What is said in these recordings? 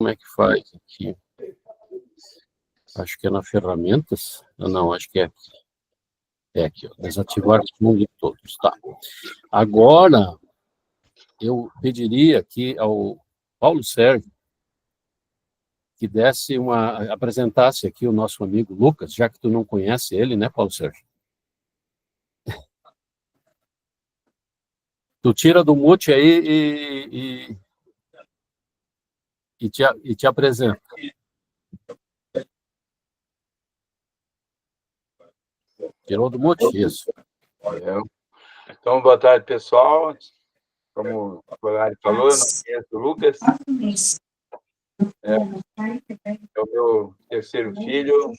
Como é que faz aqui? Acho que é na ferramentas. Não, acho que é aqui. É aqui, ó. Desativar os mundos todos. Tá. Agora, eu pediria aqui ao Paulo Sérgio que apresentasse aqui o nosso amigo Lucas, já que tu não conhece ele, né, Paulo Sérgio? Tu tira do mute aí e te apresenta. Tirou do mute? Isso. Então, boa tarde, pessoal. Como o Colari falou, eu não conheço o Lucas. É o meu terceiro filho,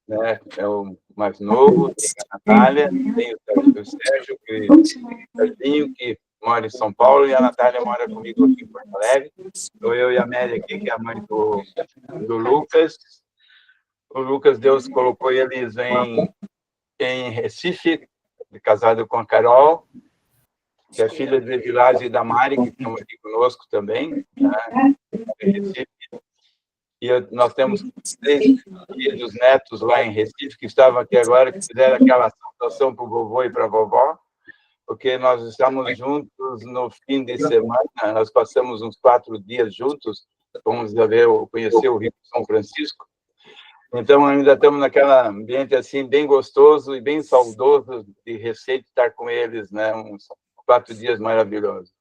né? É o mais novo, tem a Natália, tem o Sérgio, que mora em São Paulo, e a Natália mora comigo aqui em Porto Alegre. Estou eu e a Amélia aqui, que é a mãe do Lucas. O Lucas, Deus colocou eles em Recife, casado com a Carol, que é filha de Vilásio e da Mari, que estão aqui conosco também, né? E nós temos 3 filhos netos lá em Recife, que estavam aqui agora, que fizeram aquela saudação para o vovô e para a vovó, porque nós estamos juntos no fim de semana, nós passamos uns 4 dias juntos, fomos conhecer o Rio de São Francisco. Então, ainda estamos naquele ambiente assim, bem gostoso e bem saudoso de Recife, estar com eles, né? Uns 4 dias maravilhosos.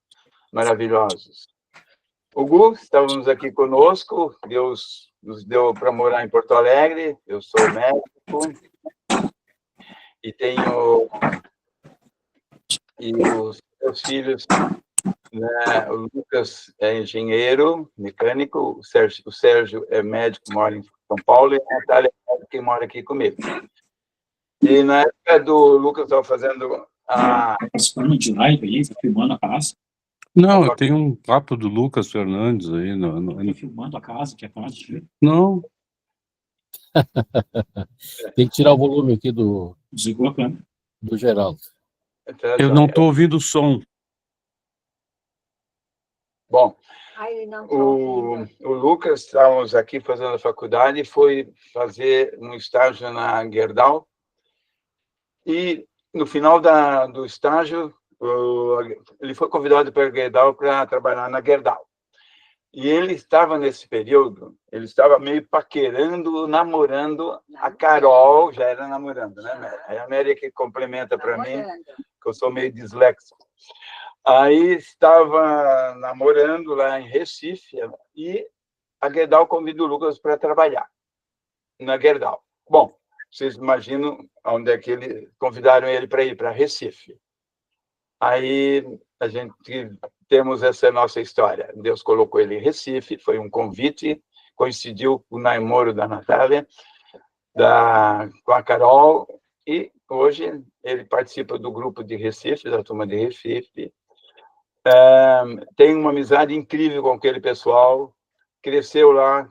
O Gu, estávamos aqui conosco, Deus nos deu para morar em Porto Alegre, eu sou médico, e os meus filhos, né? O Lucas é engenheiro mecânico, o Sérgio é médico, mora em São Paulo, e a Natália é quem mora aqui comigo. E na época do Lucas estava fazendo a... Participando de live aí, tá filmando a casa? Não, tem um papo do Lucas Fernandes aí. Tá filmando a casa, que é casa. Não. Tem que tirar o volume aqui do Geraldo. Eu não estou ouvindo o som. Bom, o Lucas, estávamos aqui fazendo a faculdade, e foi fazer um estágio na Gerdau, e no final do estágio, ele foi convidado para a Gerdau para trabalhar na Gerdau. E ele estava, nesse período, ele estava meio paquerando, namorando a Carol, já era namorando, né, Mary? Aí a Mary que complementa para mim, que eu sou meio disléxico. Aí estava namorando lá em Recife, e a Gerdau convidou o Lucas para trabalhar na Gerdau. Bom, vocês imaginam onde é que convidaram ele para ir, para Recife. Aí a gente temos essa nossa história. Deus colocou ele em Recife, foi um convite, coincidiu com o namoro da Natália, com a Carol, e hoje ele participa do grupo de Recife, da turma de Recife. Tem uma amizade incrível com aquele pessoal, cresceu lá,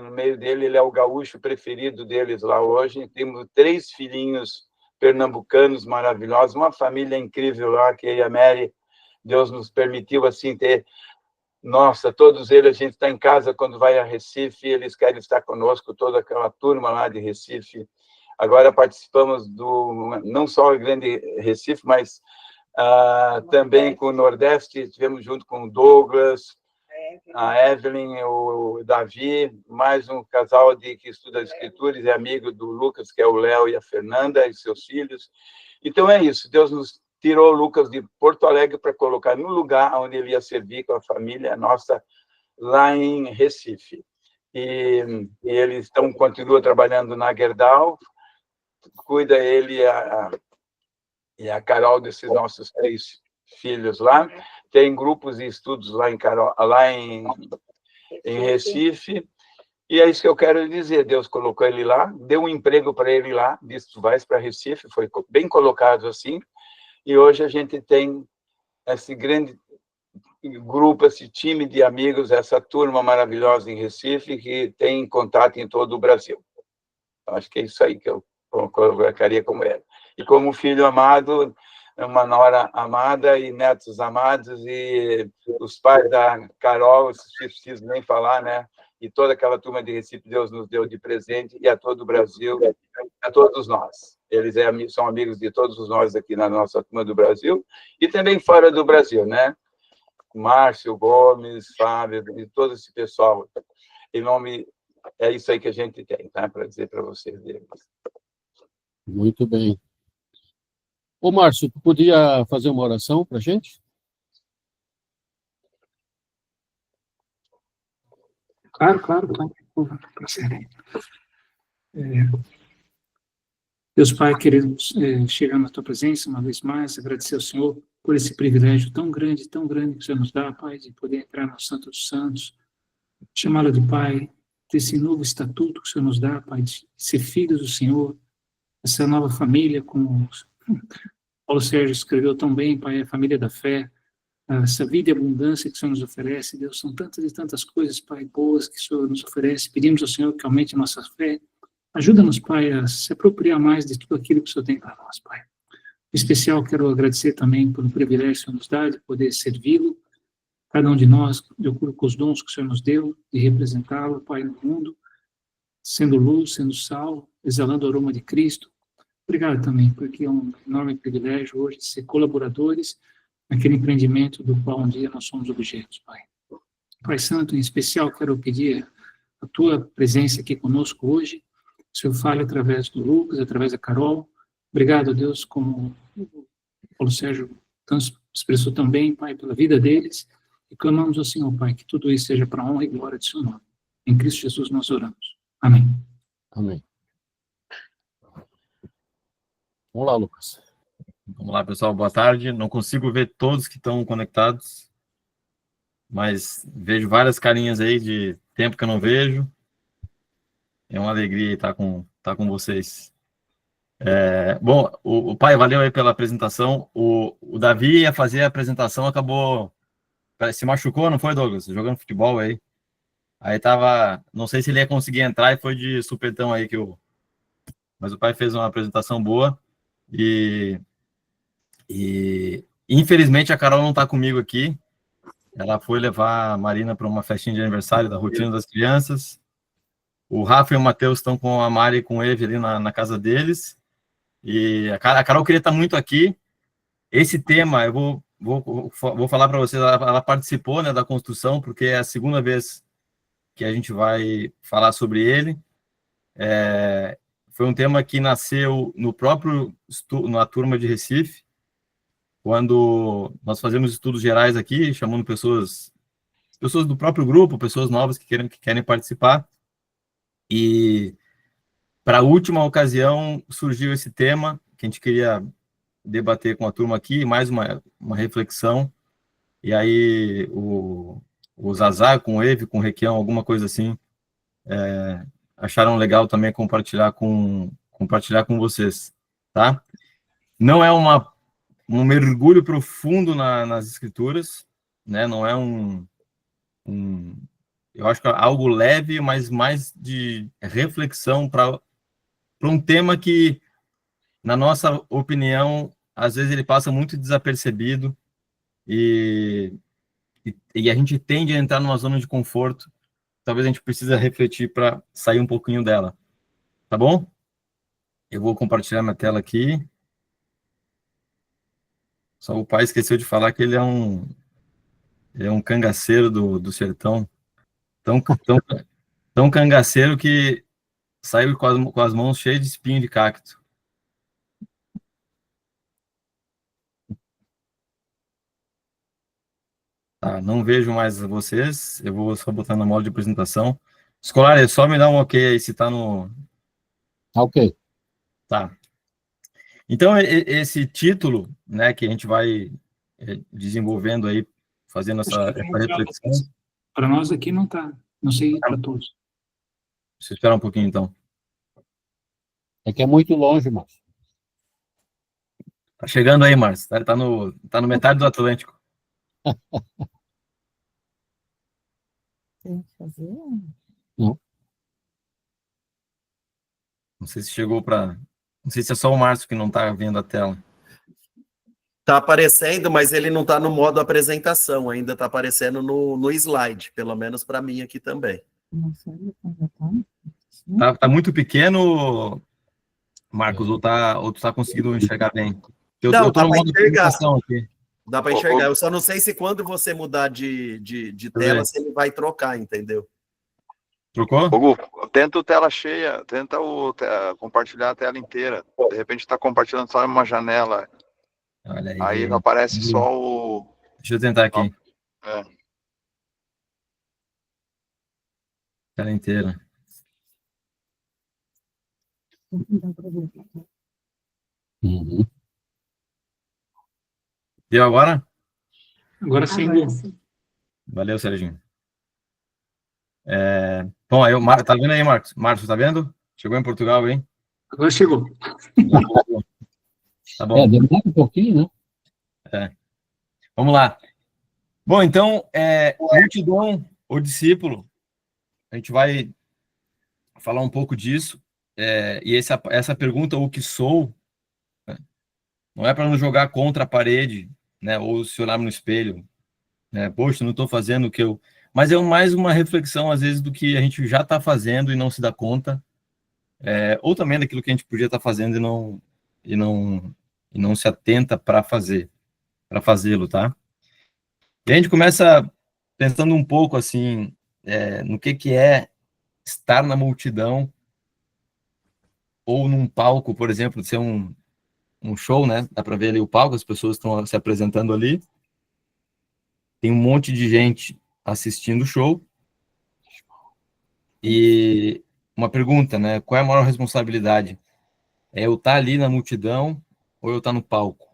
no meio dele, ele é o gaúcho preferido deles lá hoje. Temos 3 filhinhos pernambucanos maravilhosos, uma família incrível lá, que eu e a Mary, Deus nos permitiu assim ter... Nossa, todos eles, a gente está em casa quando vai a Recife, eles querem estar conosco, toda aquela turma lá de Recife. Agora participamos não só o Grande Recife, mas também com o Nordeste, estivemos junto com o Douglas, a Evelyn, o Davi, mais um casal que estuda escritura e é amigo do Lucas, que é o Léo e a Fernanda, e seus filhos. Então é isso, Deus nos tirou o Lucas de Porto Alegre para colocar no lugar onde ele ia servir com a família nossa, lá em Recife. E ele continua trabalhando na Gerdau, cuida ele e a Carol desses nossos 3 filhos lá. Tem grupos e estudos lá em Recife, e é isso que eu quero dizer. Deus colocou ele lá, deu um emprego para ele lá, disse: tu vais para Recife, foi bem colocado assim, e hoje a gente tem esse grande grupo, esse time de amigos, essa turma maravilhosa em Recife, que tem contato em todo o Brasil. Acho que é isso aí que eu colocaria como ele. E como filho amado, uma nora amada e netos amados, e os pais da Carol, se preciso nem falar, né? E toda aquela turma de Recife, Deus nos deu de presente, e a todo o Brasil, a todos nós. Eles são amigos de todos nós aqui na nossa turma do Brasil, e também fora do Brasil, né? Márcio Gomes, Fábio, e todo esse pessoal. Em nome, é isso aí que a gente tem, tá? Para dizer para vocês deles. Muito bem. Ô, Márcio, tu podia fazer uma oração para a gente? Claro. Prazer. Deus Pai, queremos chegar na Tua presença uma vez mais, agradecer ao Senhor por esse privilégio tão grande que o Senhor nos dá, Pai, de poder entrar no Santo dos Santos, chamá-lo de Pai, desse novo estatuto que o Senhor nos dá, Pai, de ser filhos do Senhor, essa nova família, como Paulo Sérgio escreveu tão bem, Pai, a família da fé, essa vida e abundância que o Senhor nos oferece, Deus, são tantas e tantas coisas, Pai, boas que o Senhor nos oferece. Pedimos ao Senhor que aumente a nossa fé. Ajuda-nos, Pai, a se apropriar mais de tudo aquilo que o Senhor tem para nós, Pai. Em especial, quero agradecer também pelo privilégio que o Senhor nos dá de poder servi-lo, cada um de nós, de acordo com os dons que o Senhor nos deu, de representá-lo, Pai, no mundo, sendo luz, sendo sal, exalando o aroma de Cristo. Obrigado também, porque é um enorme privilégio hoje de ser colaboradores naquele empreendimento do qual um dia nós somos objetos, Pai. Pai Santo, em especial, quero pedir a Tua presença aqui conosco hoje. O Senhor fale através do Lucas, através da Carol. Obrigado, Deus, como o Paulo Sérgio expressou também, Pai, pela vida deles. E clamamos ao Senhor, Pai, que tudo isso seja para a honra e glória de Seu nome. Em Cristo Jesus nós oramos. Amém. Amém. Vamos lá, Lucas. Vamos lá, pessoal, boa tarde. Não consigo ver todos que estão conectados, mas vejo várias carinhas aí de tempo que eu não vejo. É uma alegria estar com vocês. Bom, o pai, valeu aí pela apresentação. O Davi ia fazer a apresentação, acabou... Se machucou, não foi, Douglas? Jogando futebol aí. Aí tava... Não sei se ele ia conseguir entrar e foi de supetão aí que eu... Mas o pai fez uma apresentação boa e infelizmente a Carol não está comigo aqui. Ela foi levar a Marina para uma festinha de aniversário da rotina das crianças. O Rafa e o Matheus estão com a Mari e com o Eve ali na casa deles. E a Carol queria estar muito aqui. Esse tema, eu vou falar para vocês, ela participou, né, da construção, porque é a segunda vez que a gente vai falar sobre ele. Foi um tema que nasceu na turma de Recife, quando nós fazemos estudos gerais aqui, chamando pessoas do próprio grupo, pessoas novas que querem participar. E para a última ocasião surgiu esse tema que a gente queria debater com a turma aqui, mais uma reflexão. E aí o Zazá com o Eve, com o Requião, alguma coisa assim, acharam legal também compartilhar com vocês, tá? Não é um mergulho profundo nas escrituras, né? Não é eu acho que é algo leve, mas mais de reflexão para um tema que, na nossa opinião, às vezes ele passa muito desapercebido e a gente tende a entrar numa zona de conforto. Talvez a gente precise refletir para sair um pouquinho dela. Tá bom? Eu vou compartilhar minha tela aqui. Só o pai esqueceu de falar que ele é um cangaceiro do sertão. Tão cangaceiro que saiu com as mãos cheias de espinho de cacto. Tá, não vejo mais vocês. Eu vou só botar na modo de apresentação. Escolar, é só me dar um ok aí se tá no... Ok. Tá. Então, esse título, né, que a gente vai desenvolvendo aí, fazendo essa reflexão. Para nós aqui não está, não sei para todos. Deixa eu esperar um pouquinho, então. É que é muito longe, Márcio. Tá chegando aí, Márcio. Tá no metade do Atlântico. Tem que fazer? Não. Não sei se chegou para... Não sei se é só o Márcio que não está vendo a tela. Tá aparecendo, mas ele não tá no modo apresentação, ainda tá aparecendo no slide, pelo menos para mim aqui também. Tá muito pequeno, Marcos, ou tu tá conseguindo enxergar bem? Não, eu tô dá no para modo enxergar. apresentação aqui. Dá para enxergar. Eu só não sei se quando você mudar de tela, se ele vai trocar, entendeu? Trocou? Hugo, tenta tela cheia, tenta compartilhar a tela inteira. De repente está compartilhando só uma janela. Olha Aí aparece só o. Deixa eu tentar aqui. É. Tela inteira. Uhum. Deu agora? Agora sim. Valeu, Serginho. Bom, aí, tá vendo aí, Marcos? Marcos, tá vendo? Chegou em Portugal, hein? Agora chegou. Tá bom. Demora um pouquinho, né? Vamos lá. Bom, então, multidão ou discípulo, a gente vai falar um pouco disso. E essa pergunta, o que sou, né, não é para nos jogar contra a parede, né, ou se olhar no espelho, né, poxa, não estou fazendo o que eu... Mas é mais uma reflexão, às vezes, do que a gente já está fazendo e não se dá conta, ou também daquilo que a gente podia estar fazendo e não se atenta para fazê-lo, tá? E a gente começa pensando um pouco, assim, no que é estar na multidão ou num palco, por exemplo, ser um show, né? Dá para ver ali o palco, as pessoas estão se apresentando ali. Tem um monte de gente assistindo o show. E uma pergunta, né? Qual é a maior responsabilidade? É eu estar ali na multidão ou eu estar no palco?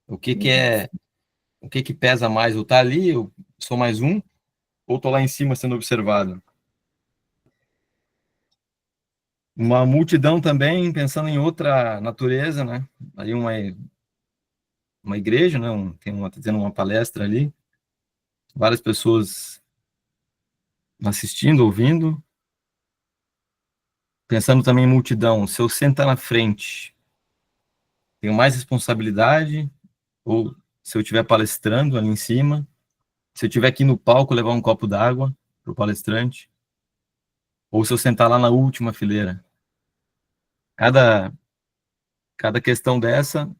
O que que pesa mais? Eu estar ali, eu sou mais um, ou estou lá em cima sendo observado? Uma multidão também, pensando em outra natureza, né? Ali uma igreja, né? Tá tendo uma palestra ali, várias pessoas assistindo, ouvindo. Pensando também em multidão, se eu sentar na frente, tenho mais responsabilidade, ou se eu estiver palestrando ali em cima, se eu estiver aqui no palco, levar um copo d'água para o palestrante, ou se eu sentar lá na última fileira. Cada questão dessa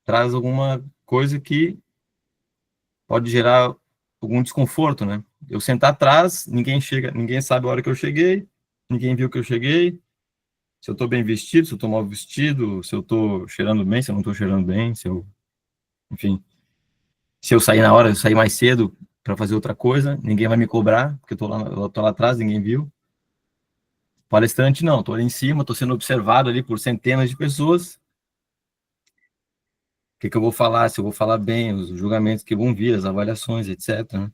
traz alguma coisa que pode gerar algum desconforto, né? Eu sentar atrás, ninguém sabe a hora que eu cheguei, ninguém viu que eu cheguei, se eu estou bem vestido, se eu estou mal vestido, se eu estou cheirando bem, se eu não estou cheirando bem, enfim, se eu sair na hora, eu sair mais cedo para fazer outra coisa, ninguém vai me cobrar, porque eu tô lá atrás, ninguém viu. Palestrante não, estou ali em cima, estou sendo observado ali por centenas de pessoas. O que eu vou falar, se eu vou falar bem, os julgamentos que vão vir, as avaliações, etc. Né?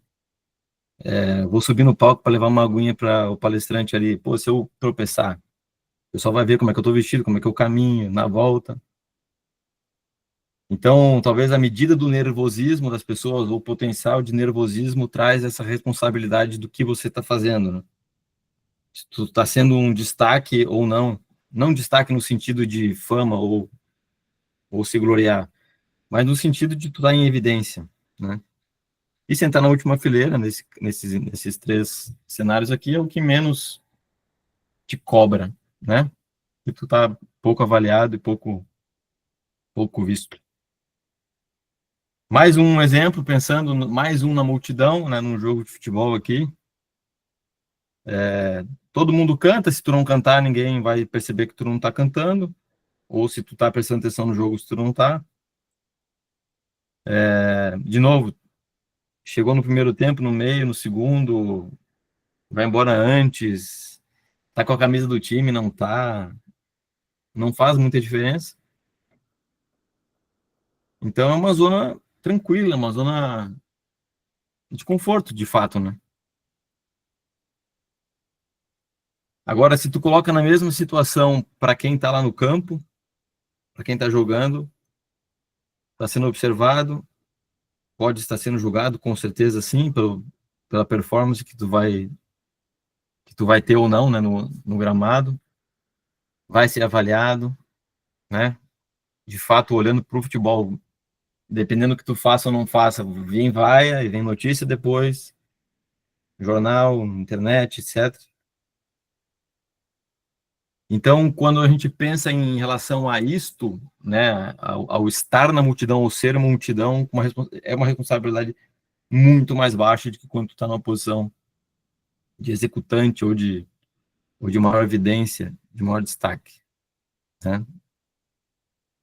Vou subir no palco para levar uma aguinha para o palestrante ali. Pô, se eu tropeçar, o pessoal vai ver como é que eu estou vestido, como é que eu caminho, na volta. Então, talvez a medida do nervosismo das pessoas, ou o potencial de nervosismo, traz essa responsabilidade do que você está fazendo. Né? Se tu está sendo um destaque ou não. Não destaque no sentido de fama ou se gloriar, mas no sentido de tu estar em evidência. Né? E sentar na última fileira, nesses três cenários aqui, é o que menos te cobra, né? E tu tá pouco avaliado e pouco visto. Mais um exemplo, pensando, mais um na multidão, né, num jogo de futebol aqui. Todo mundo canta, se tu não cantar, ninguém vai perceber que tu não tá cantando, ou se tu tá prestando atenção no jogo, se tu não tá. De novo, chegou no primeiro tempo, no meio, no segundo, vai embora antes, tá com a camisa do time, não tá, não faz muita diferença. Então é uma zona tranquila, uma zona de conforto, de fato, né? Agora, se tu coloca na mesma situação para quem tá lá no campo, para quem tá jogando, tá sendo observado, pode estar sendo julgado, com certeza sim, pela performance que tu vai ter ou não, né, no gramado, vai ser avaliado, né? de fato, olhando para o futebol, dependendo do que tu faça ou não faça, vai, aí vem notícia depois, jornal, internet, etc. Então, quando a gente pensa em relação a isto, né, ao estar na multidão, ou ser uma multidão, é uma responsabilidade muito mais baixa do que quando tu está numa posição de executante ou de maior evidência, de maior destaque, né?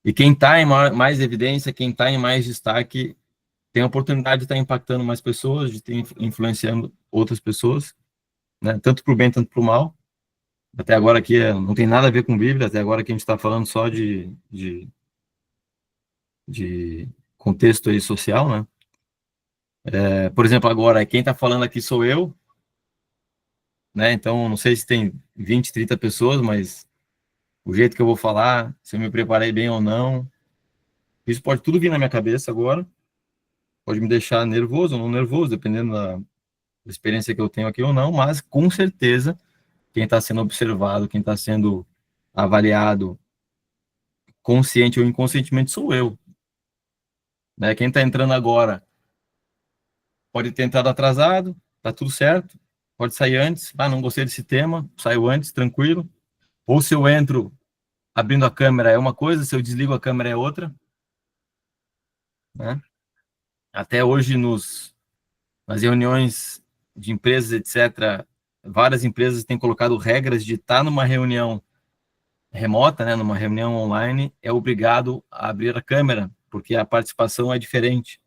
E quem está em mais evidência, quem está em mais destaque, tem a oportunidade de estar impactando mais pessoas, de estar influenciando outras pessoas, né? Tanto para o bem, tanto para o mal. Até agora aqui não tem nada a ver com Bíblia, até agora que a gente está falando só de contexto aí social, né? Por exemplo, agora, quem está falando aqui sou eu, né? Então, não sei se tem 20, 30 pessoas, mas o jeito que eu vou falar, se eu me preparei bem ou não, isso pode tudo vir na minha cabeça agora, pode me deixar nervoso ou não nervoso, dependendo da experiência que eu tenho aqui ou não, mas com certeza quem está sendo observado, quem está sendo avaliado, consciente ou inconscientemente, sou eu, né? Quem está entrando agora pode ter entrado atrasado, tá tudo certo, pode sair antes, não gostei desse tema, saiu antes, tranquilo, ou se eu entro abrindo a câmera é uma coisa, se eu desligo a câmera é outra, né? Até hoje nas reuniões de empresas, etc., várias empresas têm colocado regras de estar numa reunião remota, né, numa reunião online, é obrigado a abrir a câmera, porque a participação é diferente.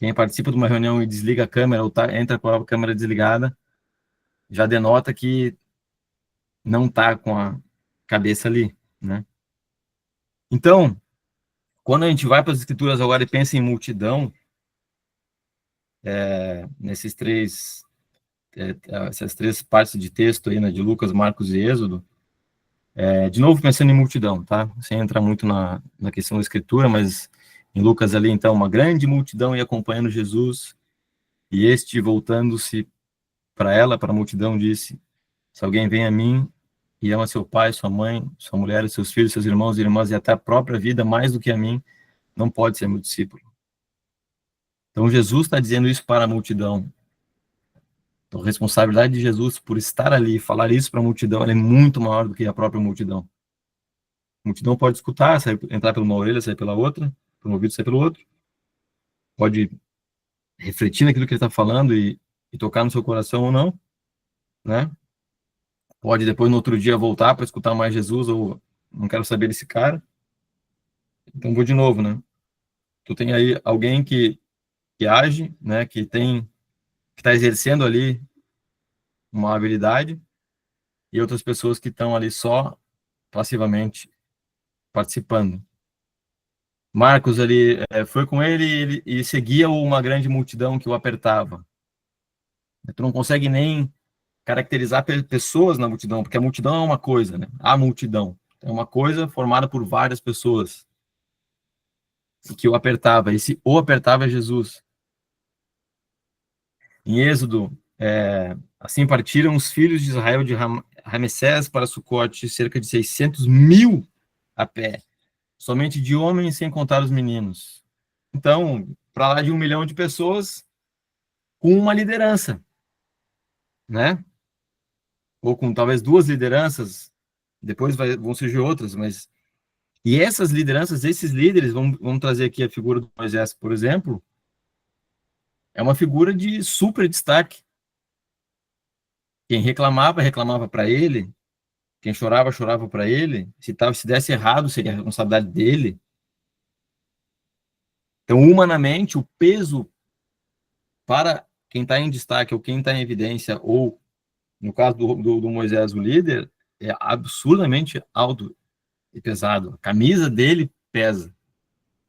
Quem participa de uma reunião e desliga a câmera ou entra com a câmera desligada, já denota que não está com a cabeça ali, né? Então, quando a gente vai para as escrituras agora e pensa em multidão, essas três partes de texto aí, né, de Lucas, Marcos e Êxodo, de novo pensando em multidão, tá? Sem entrar muito na questão da escritura, mas em Lucas ali, então, uma grande multidão ia acompanhando Jesus, e este, voltando-se para a multidão, disse: se alguém vem a mim e ama seu pai, sua mãe, sua mulher, seus filhos, seus irmãos e irmãs, e até a própria vida mais do que a mim, não pode ser meu discípulo. Então, Jesus está dizendo isso para a multidão. Então, a responsabilidade de Jesus por estar ali e falar isso para a multidão é muito maior do que a própria multidão. A multidão pode escutar, entrar pela uma orelha, sair pela outra, por um ouvido, sair pelo outro. Pode refletir naquilo que ele está falando e tocar no seu coração ou não, né? Pode depois, no outro dia, voltar para escutar mais Jesus ou não quero saber desse cara. Então, vou de novo, né? Tu tem aí alguém que age, né? Que está exercendo ali uma habilidade, e outras pessoas que estão ali só passivamente participando. Marcos ali foi com ele e seguia uma grande multidão que o apertava. Tu não consegue nem caracterizar pessoas na multidão, porque a multidão é uma coisa, né? A multidão é uma coisa formada por várias pessoas que o apertava. Esse o apertava é Jesus. Em Êxodo, assim partiram os filhos de Israel de Ramessés para Sucote, cerca de 600 mil a pé, somente de homens, sem contar os meninos. Então, para lá de 1 milhão de pessoas com uma liderança, né? Ou com talvez 2 lideranças, depois vão surgir outras, mas... E essas lideranças, esses líderes, vamos trazer aqui a figura do Moisés, por exemplo, é uma figura de super destaque. Quem reclamava, reclamava para ele. Quem chorava, chorava para ele. Se desse errado, seria a responsabilidade dele. Então, humanamente, o peso para quem está em destaque ou quem está em evidência, ou, no caso do Moisés, o líder, é absurdamente alto e pesado. A camisa dele pesa.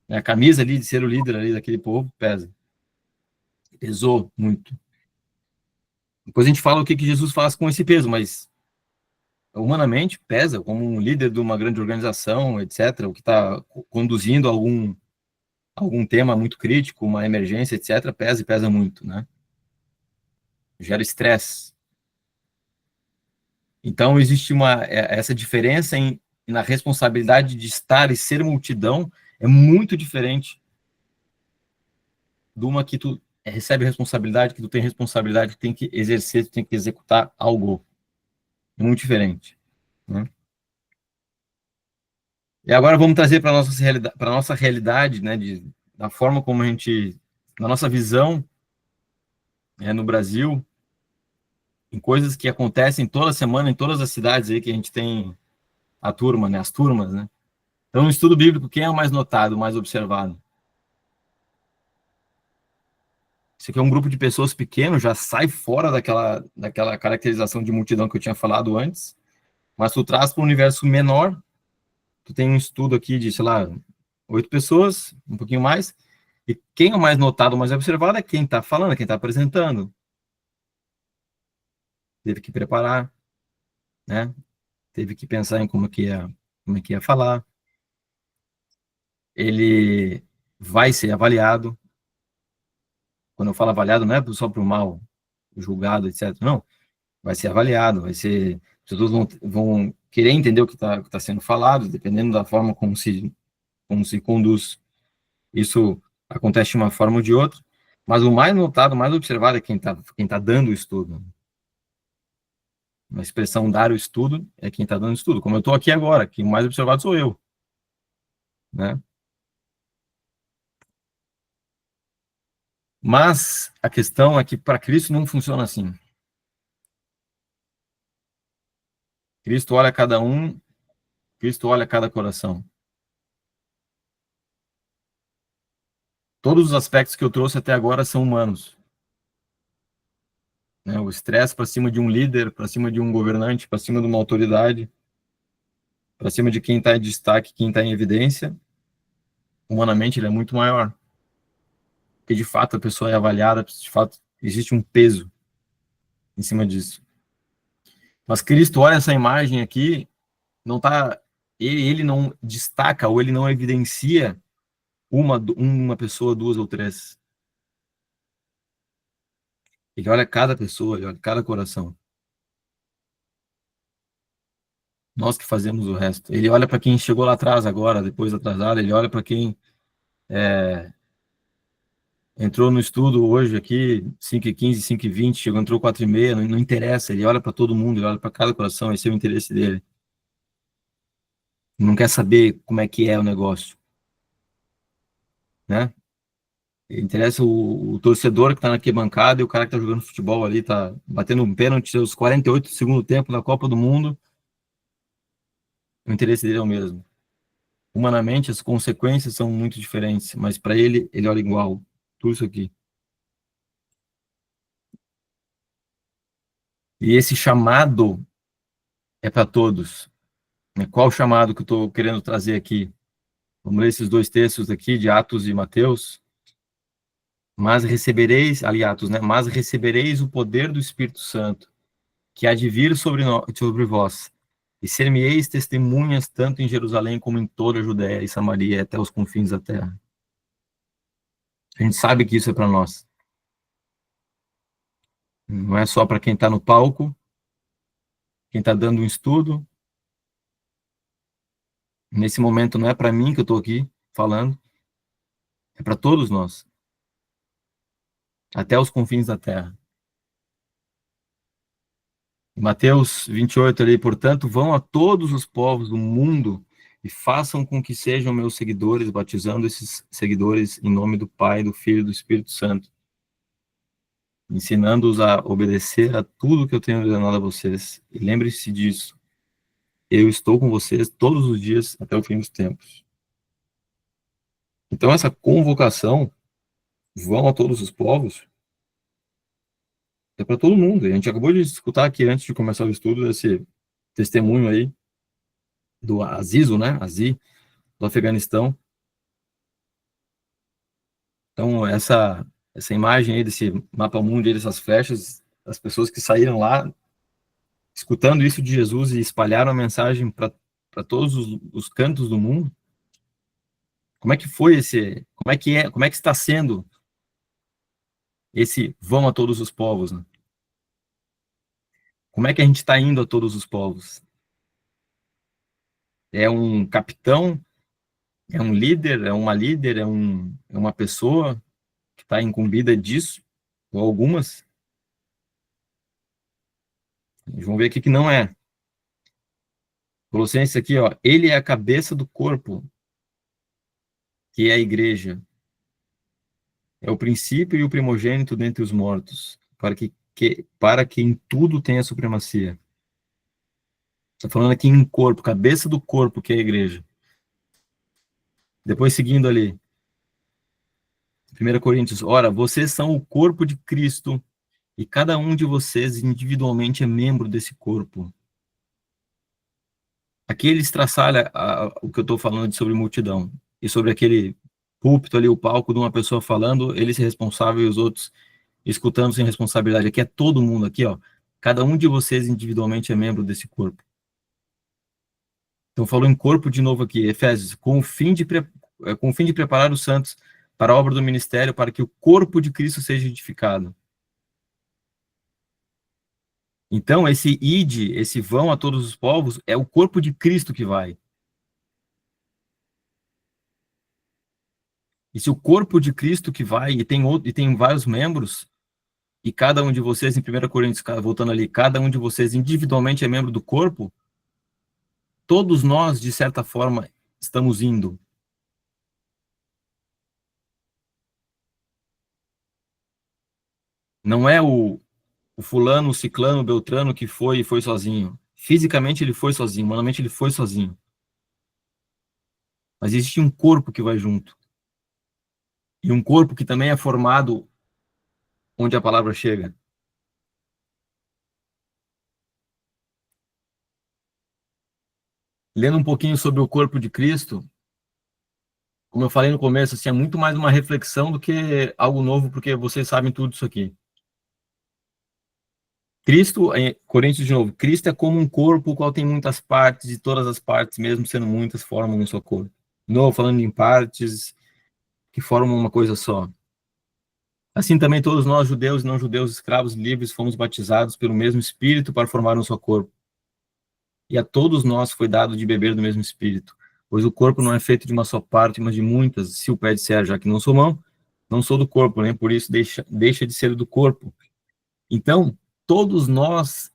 A camisa ali de ser o líder ali daquele povo pesa. Pesou muito. Depois a gente fala o que Jesus faz com esse peso, mas humanamente pesa, como um líder de uma grande organização, etc., o que está conduzindo algum tema muito crítico, uma emergência, etc., pesa e pesa muito, né? Gera estresse. Então, existe essa diferença na responsabilidade de estar e ser multidão é muito diferente de uma que tu recebe responsabilidade, que tu tem responsabilidade, que tem que exercer, tu tem que executar algo. É muito diferente, né? E agora vamos trazer para a nossa realidade, né, da forma como a gente, na nossa visão, no Brasil, em coisas que acontecem toda semana em todas as cidades aí que a gente tem a turma, né, as turmas, né? Então, no estudo bíblico, quem é o mais notado, o mais observado? Isso aqui é um grupo de pessoas pequeno, já sai fora daquela caracterização de multidão que eu tinha falado antes, mas tu traz para um universo menor, tu tem um estudo aqui de, sei lá, 8 pessoas, um pouquinho mais, e quem é o mais notado, o mais observado é quem está falando, quem está apresentando. Teve que preparar, né? Teve que pensar em como é que ia falar. Ele vai ser avaliado. Quando eu falo avaliado, não é só para o mal, julgado, etc. Não, vai ser avaliado, vai ser... As pessoas vão querer entender o que tá sendo falado, dependendo da forma como se conduz. Isso acontece de uma forma ou de outra, mas o mais notado, o mais observado é quem tá dando o estudo. A expressão dar o estudo é quem está dando o estudo. Como eu estou aqui agora, que o mais observado sou eu, né? Mas a questão é que para Cristo não funciona assim. Cristo olha cada um, Cristo olha cada coração. Todos os aspectos que eu trouxe até agora são humanos. Né? O estresse para cima de um líder, para cima de um governante, para cima de uma autoridade, para cima de quem está em destaque, quem está em evidência, humanamente ele é muito maior. Porque de fato a pessoa é avaliada, de fato existe um peso em cima disso. Mas Cristo olha essa imagem aqui, não tá, ele não destaca ou ele não evidencia uma pessoa, duas ou três. Ele olha cada pessoa, ele olha cada coração. Nós que fazemos o resto. Ele olha para quem chegou lá atrás agora, depois atrasado, ele olha para quem entrou no estudo hoje aqui, 5h15, 5h20, entrou 4h30, não interessa, ele olha para todo mundo, ele olha para cada coração, esse é o interesse dele. Não quer saber como é que é o negócio, né? Interessa o torcedor que está na arquibancada e o cara que está jogando futebol ali, está batendo um pênalti aos 48 do segundo tempo na Copa do Mundo. O interesse dele é o mesmo. Humanamente, as consequências são muito diferentes, mas para ele olha igual. Tudo isso aqui. E esse chamado é para todos. Qual o chamado que eu estou querendo trazer aqui? Vamos ler esses dois textos aqui, de Atos e Mateus. Mas recebereis, ali Atos, né? Mas recebereis o poder do Espírito Santo, que há de vir sobre vós, e ser-me-eis testemunhas tanto em Jerusalém como em toda a Judéia e Samaria e até os confins da terra. A gente sabe que isso é para nós. Não é só para quem está no palco, quem está dando um estudo. Nesse momento não é para mim que eu estou aqui falando, é para todos nós, até os confins da terra. Mateus 28 ali, portanto, vão a todos os povos do mundo e façam com que sejam meus seguidores, batizando esses seguidores em nome do Pai, do Filho e do Espírito Santo, ensinando-os a obedecer a tudo que eu tenho ordenado a vocês. E lembre-se disso, eu estou com vocês todos os dias até o fim dos tempos. Então, essa convocação, vão a todos os povos, é para todo mundo. E a gente acabou de escutar aqui, antes de começar o estudo, esse testemunho aí do Azizo, né? Azi, do Afeganistão. Então, essa imagem aí desse mapa mundi, dessas flechas, as pessoas que saíram lá, escutando isso de Jesus e espalharam a mensagem para todos os cantos do mundo. Como é que foi como é que está sendo esse vão a todos os povos, né? Como é que a gente está indo a todos os povos? é um capitão, é um líder, é uma líder, é uma pessoa que está incumbida disso, ou algumas. Vamos ver aqui que não é. Colossenses aqui, ó, ele é a cabeça do corpo, que é a igreja. É o princípio e o primogênito dentre os mortos, para que em tudo tenha supremacia. Está falando aqui em corpo, cabeça do corpo, que é a igreja. Depois, seguindo ali, 1 Coríntios, ora, vocês são o corpo de Cristo, e cada um de vocês individualmente é membro desse corpo. Aqui ele estraçalha o que eu estou falando sobre multidão, e sobre aquele púlpito ali, o palco de uma pessoa falando, ele se responsável e os outros escutando sem responsabilidade. Aqui é todo mundo, aqui, ó. Cada um de vocês individualmente é membro desse corpo. Então, falou em corpo de novo aqui, Efésios, com o fim de preparar os santos para a obra do ministério, para que o corpo de Cristo seja edificado. Então, esse ide, esse vão a todos os povos, é o corpo de Cristo que vai. E se o corpo de Cristo que vai, e tem vários membros, e cada um de vocês, em 1 Coríntios, voltando ali, cada um de vocês individualmente é membro do corpo, todos nós, de certa forma, estamos indo. Não é o fulano, o ciclano, o beltrano que foi e foi sozinho. Fisicamente ele foi sozinho, humanamente ele foi sozinho. Mas existe um corpo que vai junto. E um corpo que também é formado onde a palavra chega. Lendo um pouquinho sobre o corpo de Cristo, como eu falei no começo, assim, é muito mais uma reflexão do que algo novo, porque vocês sabem tudo isso aqui. Cristo, em Coríntios de novo, Cristo é como um corpo, o qual tem muitas partes, e todas as partes, mesmo sendo muitas, formam um só corpo. De novo, falando em partes que formam uma coisa só. Assim também todos nós, judeus e não judeus, escravos e livres, fomos batizados pelo mesmo Espírito para formar um só corpo. E a todos nós foi dado de beber do mesmo Espírito, pois o corpo não é feito de uma só parte, mas de muitas. Se o pé disser, já que não sou mão, não sou do corpo, nem por isso deixa de ser do corpo. Então, todos nós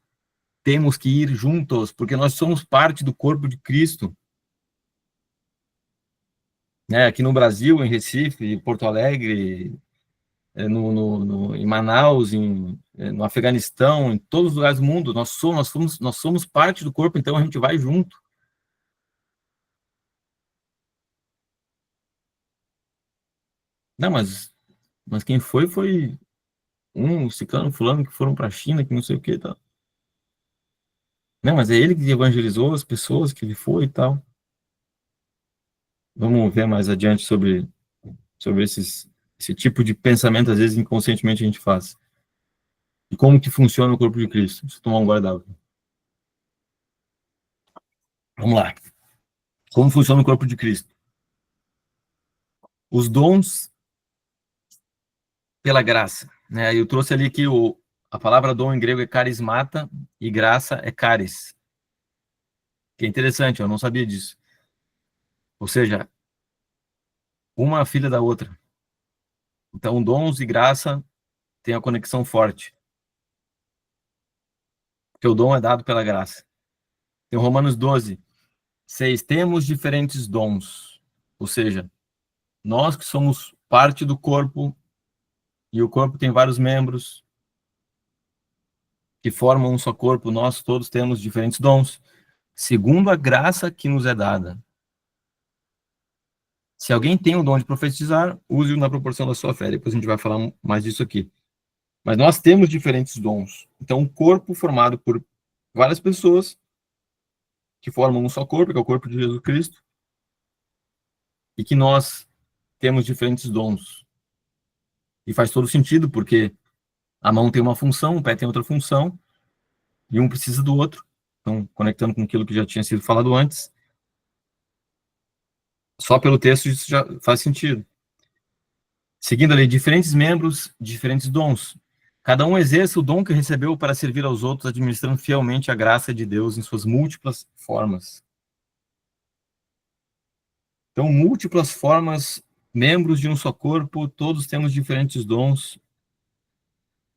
temos que ir juntos, porque nós somos parte do corpo de Cristo. Aqui no Brasil, em Recife, em Porto Alegre, em Manaus, no Afeganistão, em todos os lugares do mundo, nós somos parte do corpo, então a gente vai junto. Não, mas quem foi um ciclano, fulano, que foram para a China, que não sei o que, tá. Não, mas é ele que evangelizou as pessoas, que ele foi e tal. Vamos ver mais adiante sobre esse tipo de pensamento, às vezes inconscientemente a gente faz. E como que funciona o corpo de Cristo. Deixa eu tomar um guardado. Vamos lá. Como funciona o corpo de Cristo? Os dons pela graça. Eu trouxe ali que a palavra dom em grego é carismata e graça é charis. Que é interessante, eu não sabia disso. Ou seja, uma filha da outra. Então, dons e graça têm a conexão forte. Porque o dom é dado pela graça. Em Romanos 12, 6, temos diferentes dons. Ou seja, nós que somos parte do corpo, e o corpo tem vários membros que formam um só corpo, nós todos temos diferentes dons, segundo a graça que nos é dada. Se alguém tem o dom de profetizar, use-o na proporção da sua fé. Depois a gente vai falar mais disso aqui. Mas nós temos diferentes dons. Então, um corpo formado por várias pessoas que formam um só corpo, que é o corpo de Jesus Cristo, e que nós temos diferentes dons. E faz todo sentido, porque a mão tem uma função, o pé tem outra função, e um precisa do outro. Então, conectando com aquilo que já tinha sido falado antes, só pelo texto isso já faz sentido. Seguindo ali, diferentes membros, diferentes dons. Cada um exerce o dom que recebeu para servir aos outros, administrando fielmente a graça de Deus em suas múltiplas formas. Então, múltiplas formas, membros de um só corpo, todos temos diferentes dons.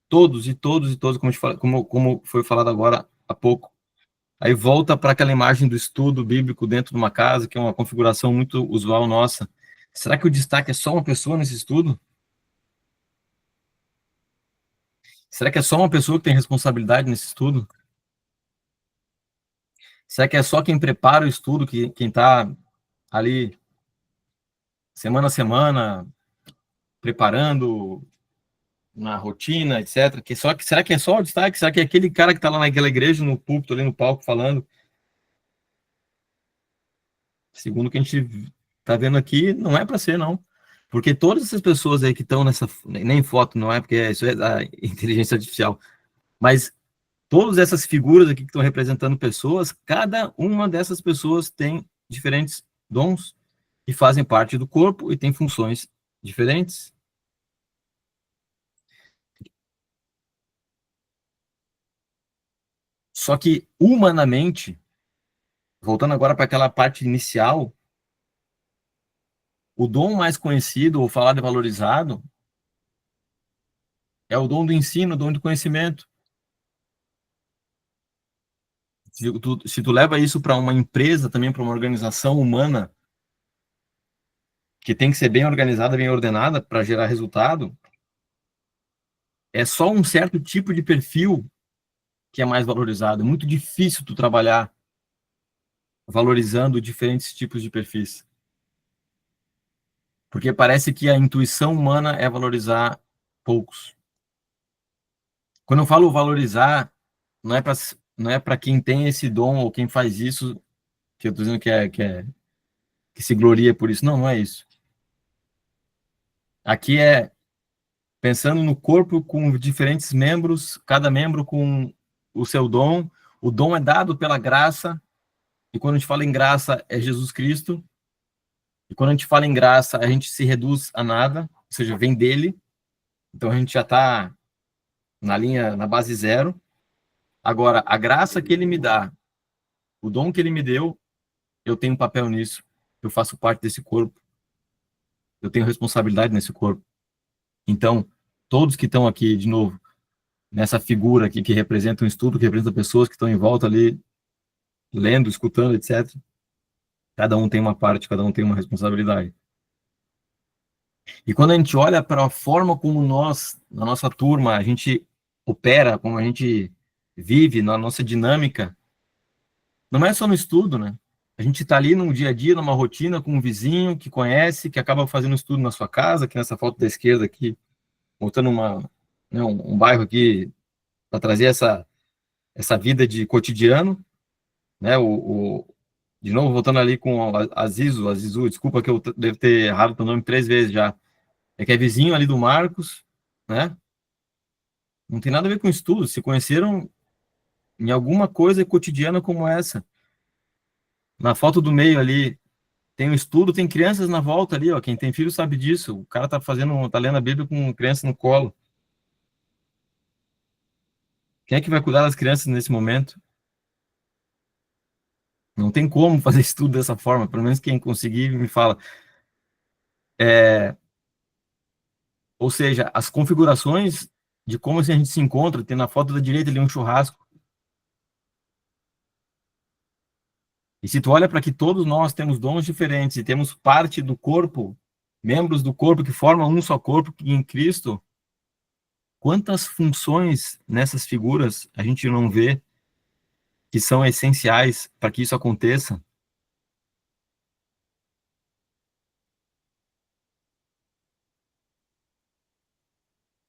Todos, como foi falado agora há pouco. Aí volta para aquela imagem do estudo bíblico dentro de uma casa, que é uma configuração muito usual nossa. Será que o destaque é só uma pessoa nesse estudo? Será que é só uma pessoa que tem responsabilidade nesse estudo? Será que é só quem prepara o estudo, quem está ali semana a semana, preparando na rotina, etc. Será que é só o destaque? Será que é aquele cara que está lá naquela igreja, no púlpito, ali no palco, falando? Segundo o que a gente está vendo aqui, não é para ser, não. Porque todas essas pessoas aí que estão nessa... Nem foto, não é, porque isso é a inteligência artificial. Mas todas essas figuras aqui que estão representando pessoas, cada uma dessas pessoas tem diferentes dons e fazem parte do corpo e tem funções diferentes. Só que, humanamente, voltando agora para aquela parte inicial, o dom mais conhecido, ou falado e valorizado, é o dom do ensino, o dom do conhecimento. Se tu leva isso para uma empresa, também para uma organização humana, que tem que ser bem organizada, bem ordenada para gerar resultado, é só um certo tipo de perfil que é mais valorizado. É muito difícil tu trabalhar valorizando diferentes tipos de perfis. Porque parece que a intuição humana é valorizar poucos. Quando eu falo valorizar, não é para quem tem esse dom ou quem faz isso, que eu estou dizendo que se gloria por isso. Não, não é isso. Aqui é pensando no corpo com diferentes membros, cada membro com o seu dom. O dom é dado pela graça, e quando a gente fala em graça, é Jesus Cristo. E quando a gente fala em graça, a gente se reduz a nada, ou seja, vem dele. Então a gente já está na base zero. Agora, a graça que ele me dá, o dom que ele me deu, eu tenho um papel nisso. Eu faço parte desse corpo. Eu tenho responsabilidade nesse corpo. Então, todos que estão aqui, de novo, nessa figura aqui que representa um estudo, que representa pessoas que estão em volta ali, lendo, escutando, etc. Cada um tem uma parte, cada um tem uma responsabilidade. E quando a gente olha para a forma como nós, na nossa turma, a gente opera, como a gente vive, na nossa dinâmica, não é só no estudo, né? A gente está ali no dia a dia, numa rotina, com um vizinho que conhece, que acaba fazendo estudo na sua casa, aqui nessa foto da esquerda aqui, mostrando um bairro aqui para trazer essa vida de cotidiano, né? De novo, voltando ali com Azizu, desculpa que eu devo ter errado o nome 3 vezes já. É que é vizinho ali do Marcos, né? Não tem nada a ver com estudo, se conheceram em alguma coisa cotidiana como essa. Na foto do meio ali, tem um estudo, tem crianças na volta ali, ó. Quem tem filho sabe disso. O cara tá lendo a Bíblia com criança no colo. Quem é que vai cuidar das crianças nesse momento? Não tem como fazer estudo dessa forma, pelo menos quem conseguir me fala. Ou seja, as configurações de como a gente se encontra, tem na foto da direita ali um churrasco. E se tu olha para que todos nós temos dons diferentes e temos parte do corpo, membros do corpo que formam um só corpo em Cristo, quantas funções nessas figuras a gente não vê que são essenciais para que isso aconteça?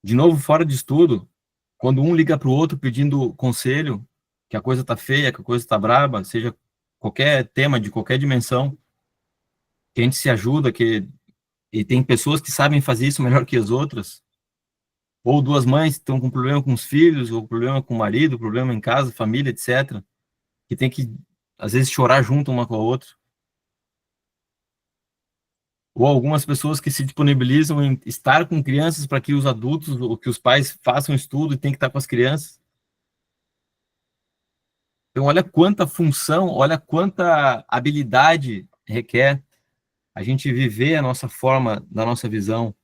De novo, fora de estudo, quando um liga para o outro pedindo conselho, que a coisa está feia, que a coisa está braba, seja qualquer tema, de qualquer dimensão, que a gente se ajuda, e tem pessoas que sabem fazer isso melhor que as outras, ou duas mães que estão com problema com os filhos, ou problema com o marido, problema em casa, família, etc., que tem que, às vezes, chorar junto uma com a outra. Ou algumas pessoas que se disponibilizam em estar com crianças para que os adultos, ou que os pais façam estudo e tem que estar com as crianças. Então, olha quanta função, olha quanta habilidade requer. a gente viver a nossa forma, da nossa visão,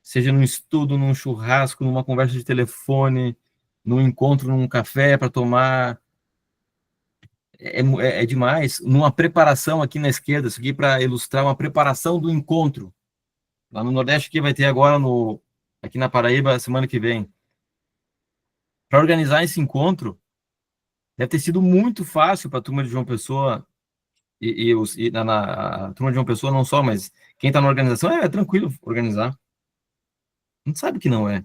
seja num estudo, num churrasco, numa conversa de telefone, num encontro, num café para tomar, é demais. Numa preparação aqui na esquerda, isso aqui para ilustrar uma preparação do encontro. Lá no Nordeste que vai ter agora, aqui na Paraíba, semana que vem. Para organizar esse encontro, deve ter sido muito fácil para a turma de João Pessoa, a turma de João Pessoa não só, mas quem está na organização, é tranquilo organizar. Não sabe que não é.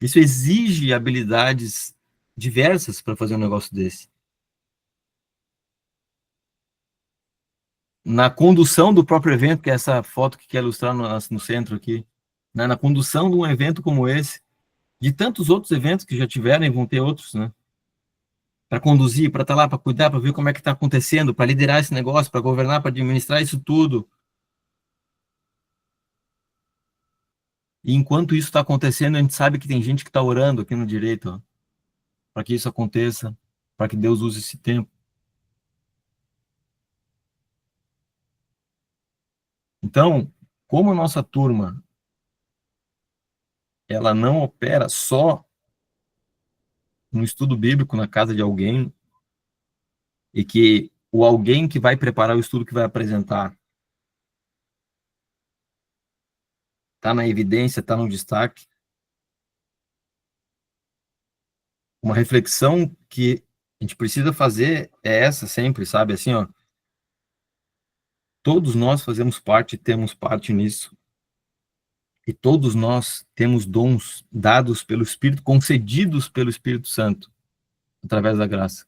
Isso exige habilidades diversas para fazer um negócio desse. Na condução do próprio evento, que é essa foto que quer ilustrar no centro aqui, né? Na condução de um evento como esse, de tantos outros eventos que já tiveram e vão ter outros, né? Para conduzir, para estar lá, para cuidar, para ver como é que está acontecendo, para liderar esse negócio, para governar, para administrar isso tudo. E enquanto isso está acontecendo, a gente sabe que tem gente que está orando aqui no direito, para que isso aconteça, para que Deus use esse tempo. Então, como a nossa turma, ela não opera só no estudo bíblico na casa de alguém, e que o alguém que vai preparar o estudo que vai apresentar está na evidência, está no destaque. Uma reflexão que a gente precisa fazer é essa sempre, sabe? Assim, ó, todos nós fazemos parte, temos parte nisso. E todos nós temos dons dados pelo Espírito, concedidos pelo Espírito Santo, através da graça.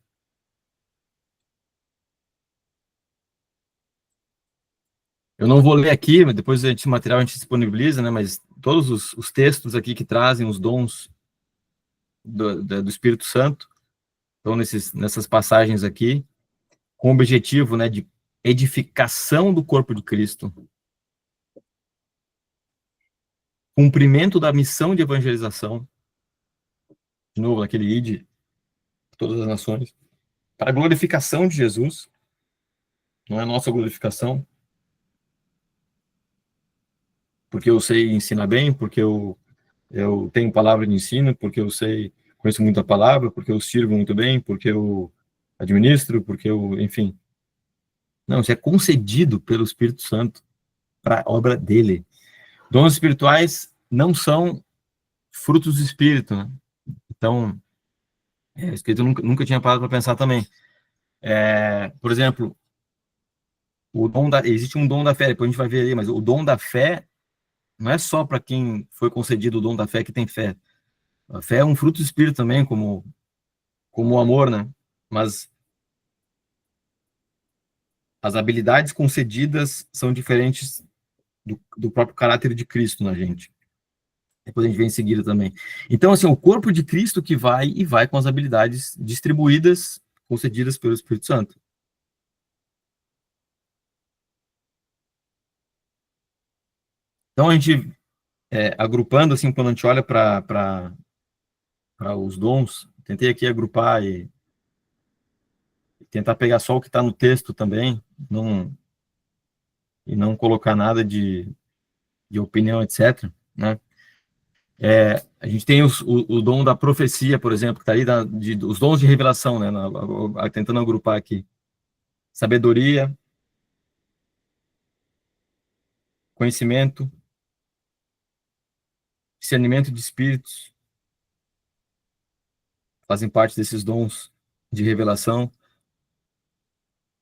Eu não vou ler aqui, mas depois esse material a gente disponibiliza, né? Mas todos os textos aqui que trazem os dons do Espírito Santo estão nessas passagens aqui, com o objetivo, né, de edificação do corpo de Cristo, cumprimento da missão de evangelização, de novo, aquele ide todas as nações, para a glorificação de Jesus, não é a nossa glorificação, porque eu sei ensinar bem, porque eu tenho palavra de ensino, porque eu conheço muito a palavra, porque eu sirvo muito bem, porque eu administro, porque enfim. Não, isso é concedido pelo Espírito Santo para a obra dele. Dons espirituais não são frutos do Espírito, né? Então, isso que eu nunca tinha parado para pensar também. Por exemplo, existe um dom da fé, depois a gente vai ver aí, mas o dom da fé não é só para quem foi concedido o dom da fé que tem fé. A fé é um fruto do Espírito também, como o amor, né? Mas as habilidades concedidas são diferentes do próprio caráter de Cristo na gente. Depois a gente vem em seguida também. Então, assim, o corpo de Cristo que vai com as habilidades distribuídas, concedidas pelo Espírito Santo. Então, a gente, agrupando, assim, quando a gente olha para os dons, tentei aqui agrupar e tentar pegar só o que está no texto também, e não colocar nada de opinião, etc., né? A gente tem o dom da profecia, por exemplo, que está ali, os dons de revelação, né? Tentando agrupar aqui. Sabedoria, conhecimento, discernimento de espíritos, fazem parte desses dons de revelação.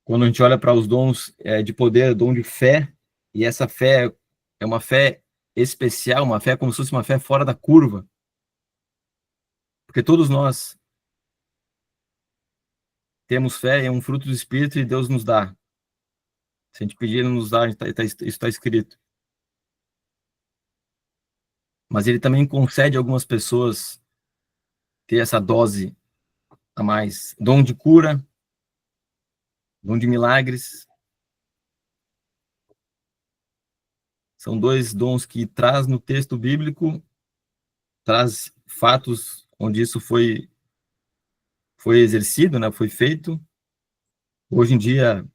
Quando a gente olha para os dons de poder, dom de fé, e essa fé é uma fé especial, uma fé como se fosse uma fé fora da curva, porque todos nós temos fé, é um fruto do Espírito e Deus nos dá. Se a gente pedir, Ele nos dá, isso está escrito. Mas Ele também concede a algumas pessoas ter essa dose a mais. Dom de cura, dom de milagres. São dois dons que traz no texto bíblico, traz fatos onde isso foi exercido, né, foi feito. Hoje em dia,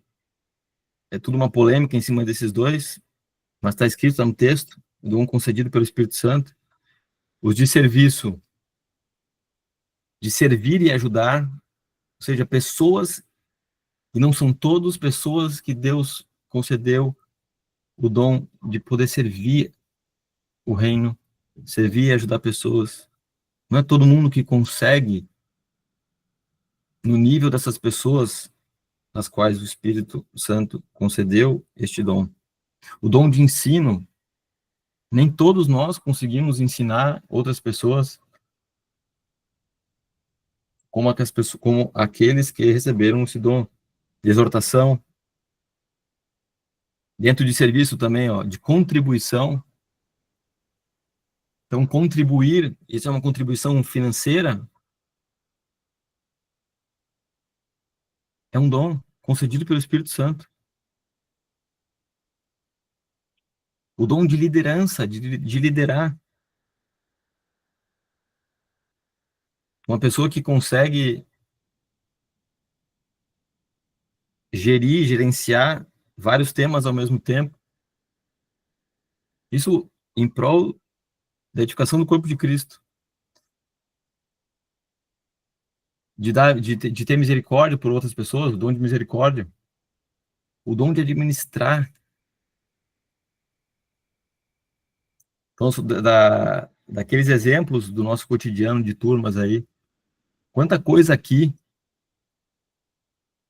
é tudo uma polêmica em cima desses dois, mas está escrito, está no texto, dom concedido pelo Espírito Santo. Os de serviço, de servir e ajudar, ou seja, pessoas, e não são todos pessoas que Deus concedeu o dom de poder servir o reino, servir e ajudar pessoas. Não é todo mundo que consegue, no nível dessas pessoas, nas quais o Espírito Santo concedeu este dom. O dom de ensino, nem todos nós conseguimos ensinar outras pessoas como aqueles que receberam esse dom de exortação. Dentro de serviço também, de contribuição. Então, contribuir, isso é uma contribuição financeira, é um dom concedido pelo Espírito Santo. O dom de liderança, de liderar. Uma pessoa que consegue gerenciar vários temas ao mesmo tempo. Isso em prol da edificação do corpo de Cristo. De ter misericórdia por outras pessoas, o dom de misericórdia. O dom de administrar. Então, daqueles exemplos do nosso cotidiano de turmas aí, quanta coisa aqui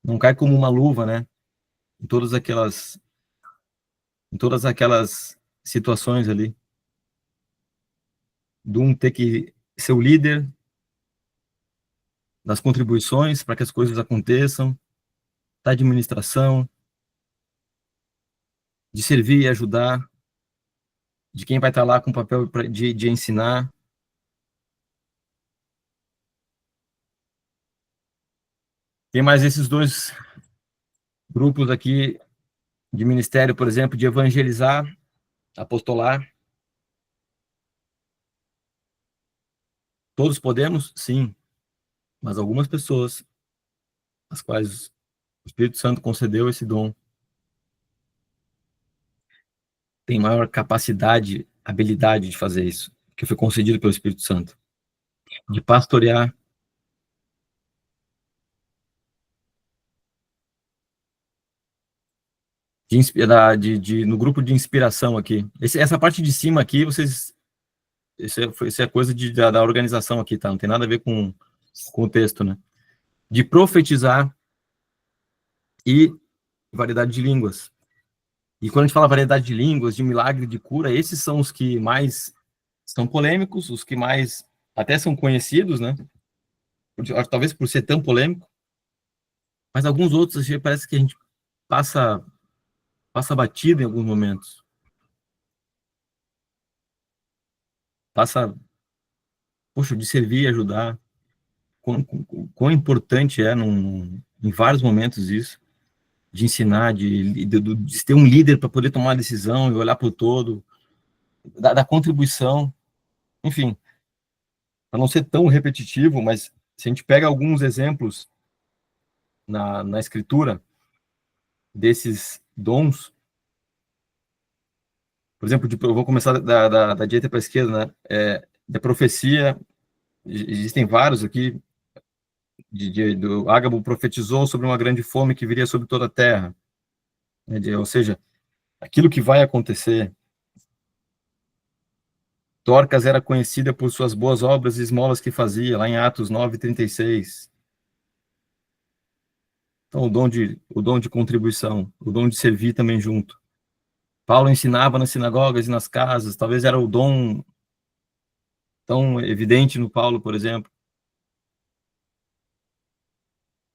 não cai como uma luva, né? Em todas aquelas situações ali. De um ter que ser o líder das contribuições para que as coisas aconteçam, da administração, de servir e ajudar, de quem vai estar lá com o papel de ensinar. Tem mais esses dois grupos aqui de ministério, por exemplo, de evangelizar, apostolar. Todos podemos? Sim. Mas algumas pessoas, as quais o Espírito Santo concedeu esse dom, têm maior capacidade, habilidade de fazer isso, que foi concedido pelo Espírito Santo. De pastorear. No grupo de inspiração aqui. Essa parte de cima aqui, vocês... Isso é coisa da organização aqui, tá? Não tem nada a ver com o texto, né? De profetizar e variedade de línguas. E quando a gente fala variedade de línguas, de milagre, de cura, esses são os que mais são polêmicos, os que mais até são conhecidos, né? Talvez por ser tão polêmico. Mas alguns outros, parece que a gente passa batido em alguns momentos. Poxa, de servir e ajudar. Quão importante é em vários momentos isso, de ensinar, de ter um líder para poder tomar a decisão e olhar para o todo, da contribuição, enfim, para não ser tão repetitivo, mas se a gente pega alguns exemplos na Escritura desses dons, por exemplo, eu vou começar da direita para a esquerda, né? Da profecia, existem vários aqui. Do Ágabo profetizou sobre uma grande fome que viria sobre toda a terra, ou seja, aquilo que vai acontecer. Dorcas era conhecida por suas boas obras e esmolas que fazia, lá em Atos 9:36. Então, o dom de contribuição, o dom de servir também junto. Paulo ensinava nas sinagogas e nas casas, talvez era o dom tão evidente no Paulo, por exemplo.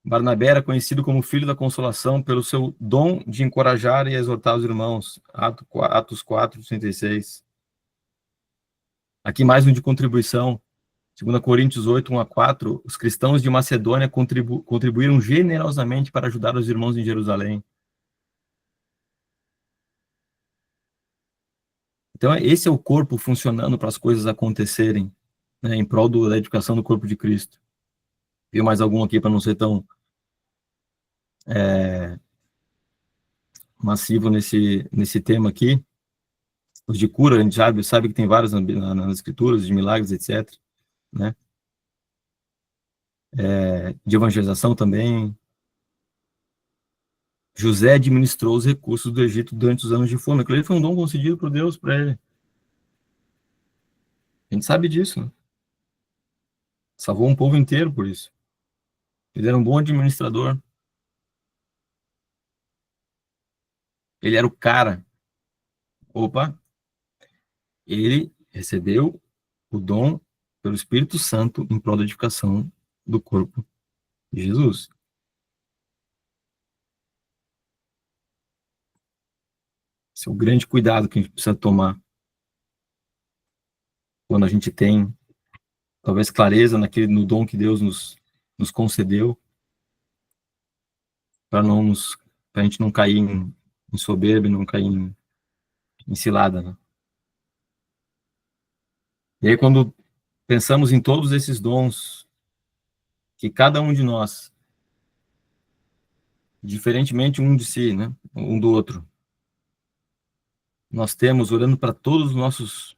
Barnabé era conhecido como filho da consolação pelo seu dom de encorajar e exortar os irmãos. Atos 4:36. Aqui mais um de contribuição. 2 Coríntios 8:1-4. Os cristãos de Macedônia contribuíram generosamente para ajudar os irmãos em Jerusalém. Então, esse é o corpo funcionando para as coisas acontecerem, né, em prol da edificação do corpo de Cristo. Viu mais algum aqui para não ser tão massivo nesse tema aqui. Os de cura, a gente sabe que tem vários nas escrituras, de milagres, etc. Né? De evangelização também. José administrou os recursos do Egito durante os anos de fome. Aquilo ali foi um dom concedido por Deus para ele. A gente sabe disso, né? Salvou um povo inteiro por isso. Ele era um bom administrador. Ele era o cara. Opa! Ele recebeu o dom pelo Espírito Santo em prol da edificação do corpo de Jesus. Esse é o grande cuidado que a gente precisa tomar quando a gente tem, talvez, clareza no dom que Deus nos concedeu, para a gente não cair em soberba, não cair em cilada, né? E aí, quando pensamos em todos esses dons que cada um de nós, diferentemente um de si, né, um do outro, nós temos, olhando para todas as nossas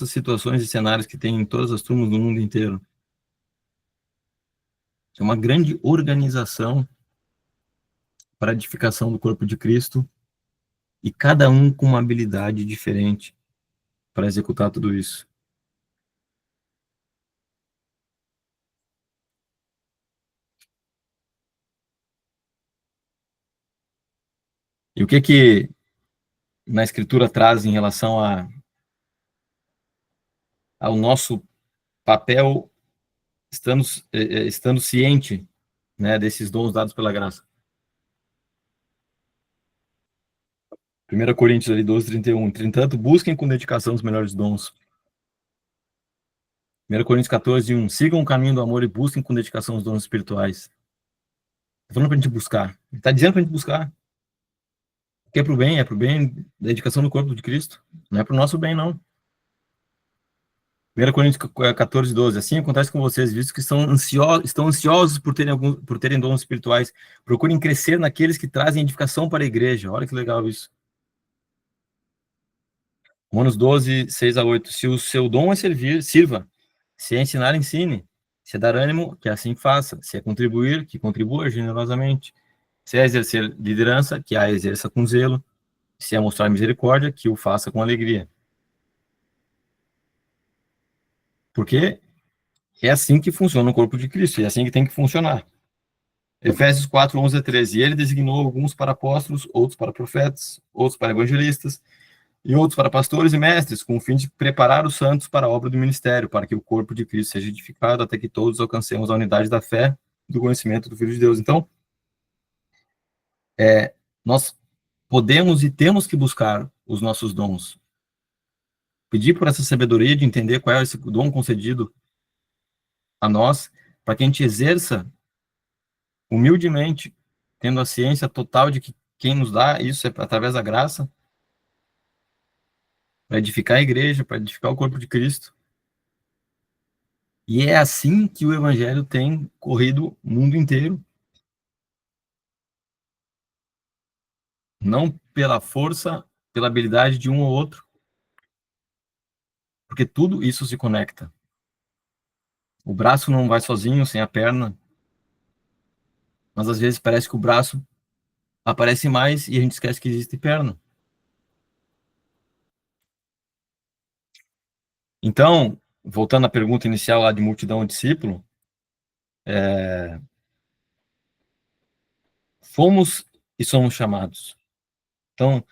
situações e cenários que tem em todas as turmas do mundo inteiro, é uma grande organização para a edificação do corpo de Cristo, e cada um com uma habilidade diferente para executar tudo isso. E o que na Escritura traz em relação ao nosso papel, estando ciente, né, desses dons dados pela graça? 1 Coríntios ali, 12:31. Entretanto, busquem com dedicação os melhores dons. 1 Coríntios 14:1. Sigam o caminho do amor e busquem com dedicação os dons espirituais. Está falando para a gente buscar. Ele está dizendo para a gente buscar. Porque é pro bem da dedicação do corpo de Cristo. Não é para o nosso bem, não. 1 Coríntios 14:12. Assim acontece com vocês, visto que estão ansiosos por terem dons espirituais. Procurem crescer naqueles que trazem edificação para a igreja. Olha que legal isso. Romanos 12:6-8. Se o seu dom é servir, sirva. Se é ensinar, ensine. Se é dar ânimo, que assim faça. Se é contribuir, que contribua generosamente. Se é exercer liderança, que a exerça com zelo. Se é mostrar misericórdia, que o faça com alegria. Porque é assim que funciona o corpo de Cristo, é assim que tem que funcionar. Efésios 4:11-13. E ele designou alguns para apóstolos, outros para profetas, outros para evangelistas, e outros para pastores e mestres, com o fim de preparar os santos para a obra do ministério, para que o corpo de Cristo seja edificado, até que todos alcancemos a unidade da fé e do conhecimento do Filho de Deus. Então, nós podemos e temos que buscar os nossos dons. Pedir por essa sabedoria de entender qual é esse dom concedido a nós, para que a gente exerça humildemente, tendo a ciência total de que quem nos dá isso é através da graça, para edificar a igreja, para edificar o corpo de Cristo. E é assim que o evangelho tem corrido o mundo inteiro. Não pela força, pela habilidade de um ou outro. Porque tudo isso se conecta. O braço não vai sozinho, sem a perna. Mas às vezes parece que o braço aparece mais e a gente esquece que existe perna. Então, voltando à pergunta inicial lá de multidão e discípulo, fomos e somos chamados. Então,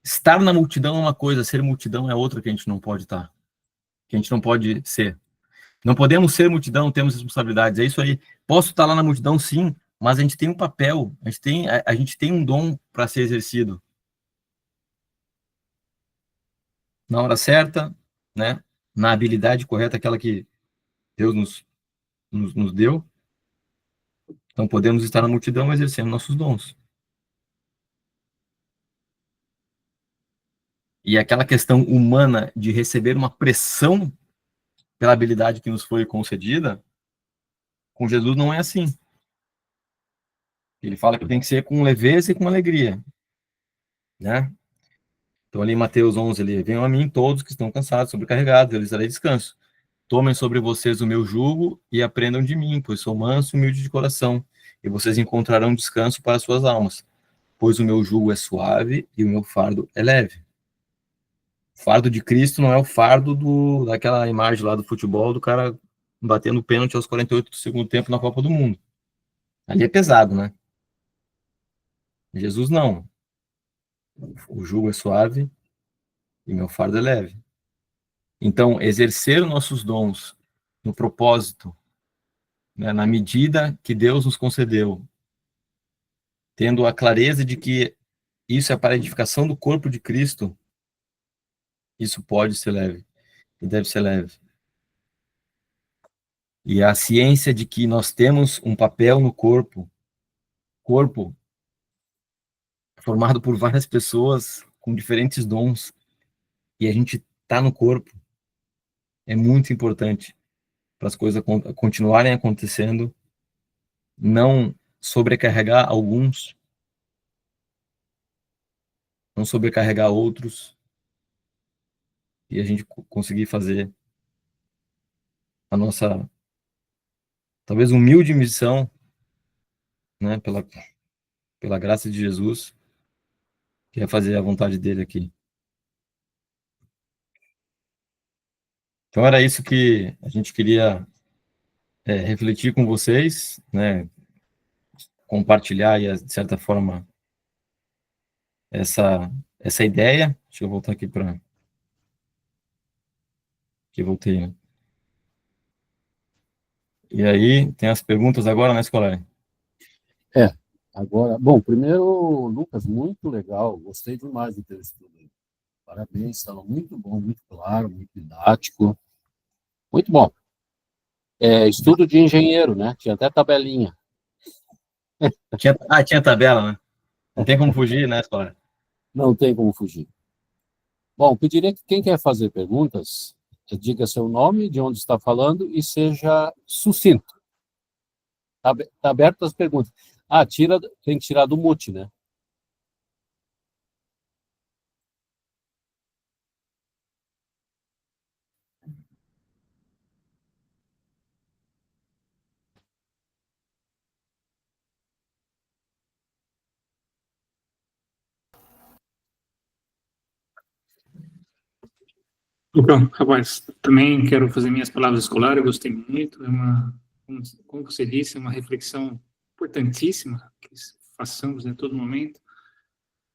estar na multidão é uma coisa, ser multidão é outra que a gente não pode estar. Que a gente não pode ser. Não podemos ser multidão, temos responsabilidades. É isso aí. Posso estar lá na multidão, sim, mas a gente tem um papel, a gente tem um dom para ser exercido. Na hora certa, né? Na habilidade correta, aquela que Deus nos deu. Então, podemos estar na multidão exercendo nossos dons. E aquela questão humana de receber uma pressão pela habilidade que nos foi concedida, com Jesus não é assim. Ele fala que tem que ser com leveza e com alegria, né? Então, ali em Mateus 11, ele, venham a mim todos que estão cansados, sobrecarregados, eu lhes darei descanso. Tomem sobre vocês o meu jugo e aprendam de mim, pois sou manso e humilde de coração, e vocês encontrarão descanso para suas almas, pois o meu jugo é suave e o meu fardo é leve. O fardo de Cristo não é o fardo daquela imagem lá do futebol, do cara batendo pênalti aos 48 do segundo tempo na Copa do Mundo. Ali é pesado, né? Jesus não. O jugo é suave e meu fardo é leve. Então, exercer nossos dons no propósito, né, na medida que Deus nos concedeu, tendo a clareza de que isso é para a edificação do corpo de Cristo, isso pode ser leve e deve ser leve. E a ciência de que nós temos um papel no corpo formado por várias pessoas com diferentes dons, e a gente está no corpo, é muito importante para as coisas continuarem acontecendo, não sobrecarregar alguns, não sobrecarregar outros, e a gente conseguir fazer a nossa, talvez, humilde missão, né, pela graça de Jesus, que é fazer a vontade dele aqui. Então era isso que a gente queria refletir com vocês, né, compartilhar, e, de certa forma, essa ideia. Deixa eu voltar aqui para... que voltei, né? E aí, tem as perguntas agora, né, Escolar? Agora, bom, primeiro, Lucas, muito legal, gostei demais do teu estudo. Parabéns, estava muito bom, muito claro, muito didático, muito bom. Estudo de engenheiro, né? Tinha até tabelinha. Tinha tabela, né? Não tem como fugir, né, Escolar? Não tem como fugir. Bom, pediria que quem quer fazer perguntas, diga seu nome, de onde está falando e seja sucinto. Está aberto as perguntas. Tem que tirar do mute, né? Lucão, rapaz, também quero fazer minhas palavras escolares, eu gostei muito, como você disse, é uma reflexão importantíssima que façamos em todo momento,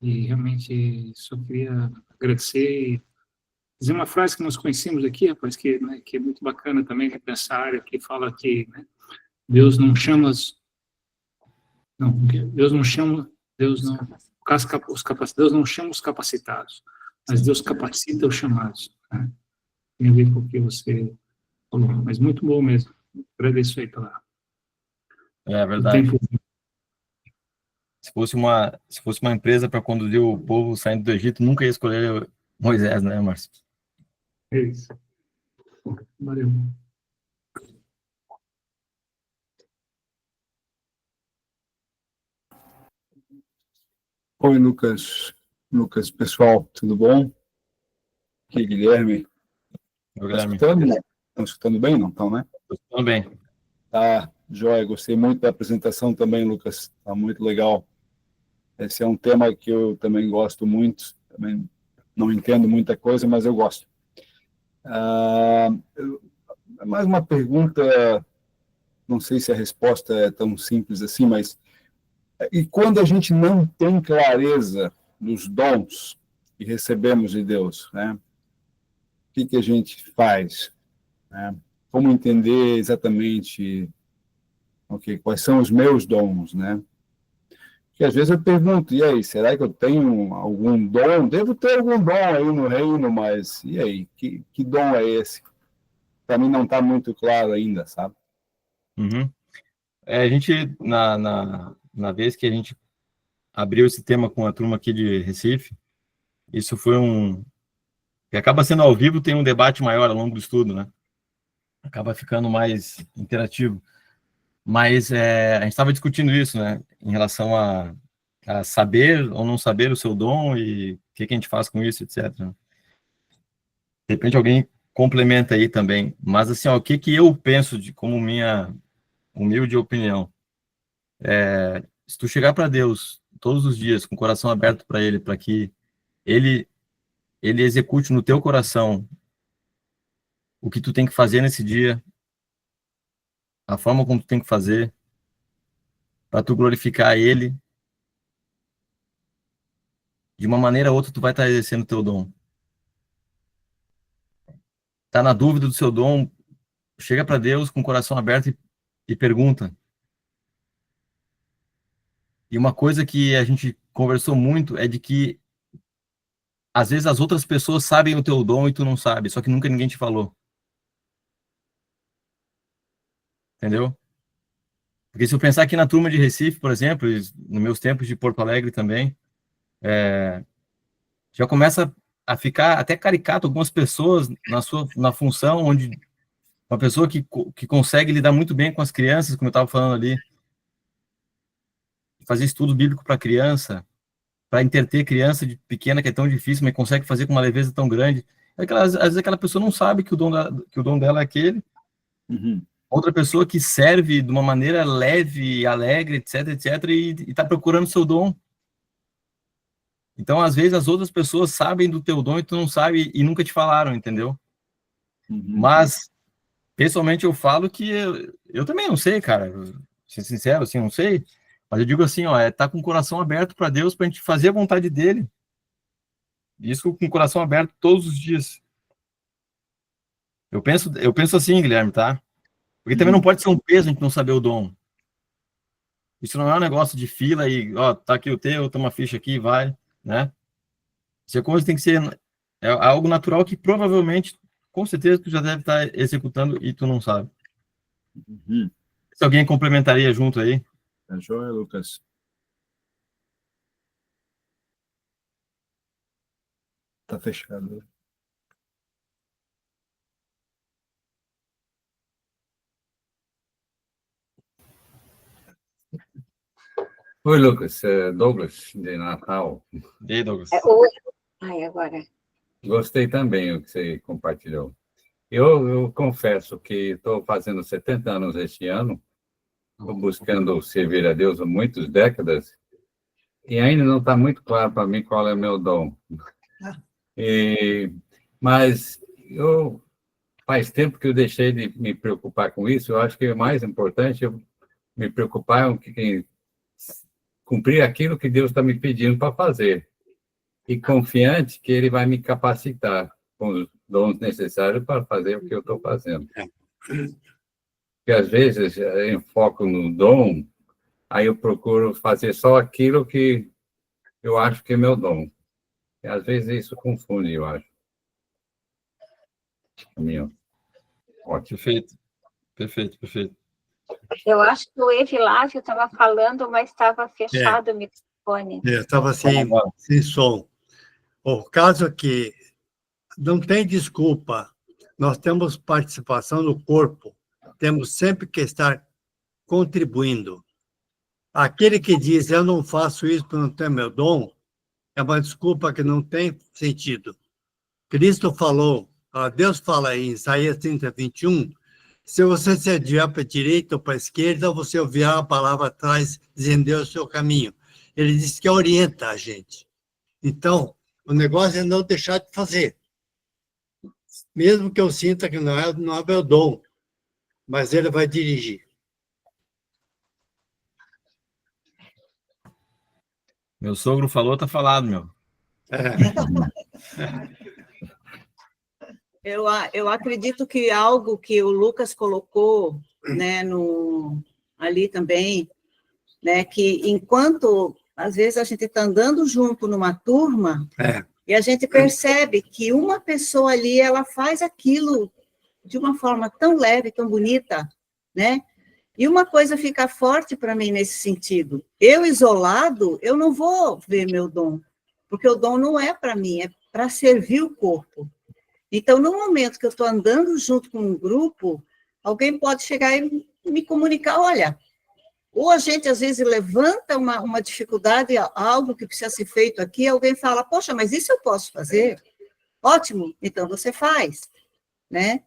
e realmente só queria agradecer e dizer uma frase que nós conhecemos aqui, rapaz, que é muito bacana também nessa área, que fala que, né, Deus não chama Deus não Deus não chama os capacitados, mas Deus capacita os chamados, né? Tem a ver com o que você falou, mas muito bom mesmo. Agradeço aí pela Verdade. tempo. Se fosse uma empresa para conduzir o povo saindo do Egito, nunca ia escolher Moisés, né, Márcio? É isso. Valeu. Oi, Lucas. Lucas, pessoal, tudo bom? Aqui, Guilherme. Oi, Tá Guilherme. escutando? Estão escutando bem? Não estão, né? Tudo bem. Tá, joia. Gostei muito da apresentação também, Lucas. Tá muito legal. Esse é um tema que eu também gosto muito. Também não entendo muita coisa, mas eu gosto. Mais uma pergunta, não sei se a resposta é tão simples assim, mas e quando a gente não tem clareza dos dons que recebemos de Deus, né? O que a gente faz? Né? Como entender exatamente quais são os meus dons, né? Porque às vezes eu pergunto, e aí, será que eu tenho algum dom? Devo ter algum dom aí no reino, mas e aí, que dom é esse? Para mim não está muito claro ainda, sabe? Uhum. A gente, na vez que a gente abriu esse tema com a turma aqui de Recife, isso foi que acaba sendo ao vivo, tem um debate maior ao longo do estudo, né? Acaba ficando mais interativo. Mas a gente estava discutindo isso, né? Em relação a saber ou não saber o seu dom e o que a gente faz com isso, etc. De repente alguém complementa aí também. Mas assim, ó, o que eu penso como minha humilde opinião? Se tu chegar para Deus todos os dias com o coração aberto para Ele, para que ele execute no teu coração o que tu tem que fazer nesse dia, a forma como tu tem que fazer, para tu glorificar Ele, de uma maneira ou outra tu vai estar exercendo o teu dom. Tá na dúvida do seu dom, chega para Deus com o coração aberto e pergunta. E uma coisa que a gente conversou muito é de que às vezes as outras pessoas sabem o teu dom e tu não sabe, só que nunca ninguém te falou. Entendeu? Porque se eu pensar aqui na turma de Recife, por exemplo, e nos meus tempos de Porto Alegre também, já começa a ficar até caricato algumas pessoas na função onde uma pessoa que consegue lidar muito bem com as crianças, como eu estava falando ali, fazer estudo bíblico para criança, para entreter criança de pequena, que é tão difícil, mas consegue fazer com uma leveza tão grande. Às vezes aquela pessoa não sabe que o dom dela é aquele. Uhum. Outra pessoa que serve de uma maneira leve, alegre, etc, e está procurando seu dom. Então, às vezes, as outras pessoas sabem do teu dom e tu não sabe e nunca te falaram, entendeu? Uhum. Mas, pessoalmente, eu falo que eu também não sei, cara. Ser sincero, assim, não sei. Mas eu digo assim, ó, tá com o coração aberto para Deus, para a gente fazer a vontade dele. Isso com o coração aberto todos os dias. Eu penso assim, Guilherme, tá? Porque também não pode ser um peso a gente não saber o dom. Isso não é um negócio de fila e, ó, tá aqui o teu, toma a ficha aqui, vai, né? Isso é coisa tem que ser algo natural que provavelmente, com certeza, tu já deve estar executando e tu não sabe. Uhum. Se alguém complementaria junto aí. Tá joia, Lucas? Tá fechado. Oi, Lucas. Douglas, de Natal. E aí, Douglas? Oi. Ai, agora. Gostei também do que você compartilhou. Eu confesso que estou fazendo 70 anos este ano, estou buscando servir a Deus há muitas décadas, e ainda não está muito claro para mim qual é o meu dom. Mas faz tempo que eu deixei de me preocupar com isso. Eu acho que o mais importante é me preocupar em cumprir aquilo que Deus está me pedindo para fazer, e confiante que Ele vai me capacitar com os dons necessários para fazer o que eu estou fazendo. Porque, às vezes, eu foco no dom, aí eu procuro fazer só aquilo que eu acho que é meu dom. E, às vezes, isso confunde, eu acho. Ótimo. Perfeito. Eu acho que o Evilásio estava falando, mas estava fechado o microfone. Estava sem som. O caso é que não tem desculpa. Nós temos participação no corpo. Temos sempre que estar contribuindo. Aquele que diz, eu não faço isso porque não tenho meu dom, é uma desculpa que não tem sentido. Cristo falou, Deus fala em Isaías 30, 21, se você se adiar para a direita ou para a esquerda, você ouvirá a palavra atrás, dizendo Deus o seu caminho. Ele diz que orienta a gente. Então, o negócio é não deixar de fazer. Mesmo que eu sinta que não é meu dom, mas ele vai dirigir. Meu sogro falou, tá falado, meu. Eu acredito que algo que o Lucas colocou, né, ali também, né, que enquanto, às vezes, a gente está andando junto numa turma, e a gente percebe que uma pessoa ali, ela faz aquilo de uma forma tão leve, tão bonita, né? E uma coisa fica forte para mim nesse sentido. Eu, isolado, eu não vou ver meu dom, porque o dom não é para mim, é para servir o corpo. Então, no momento que eu estou andando junto com um grupo, alguém pode chegar e me comunicar, olha, ou a gente, às vezes, levanta uma dificuldade, algo que precisa ser feito aqui, alguém fala, poxa, mas isso eu posso fazer? Ótimo, então você faz, né?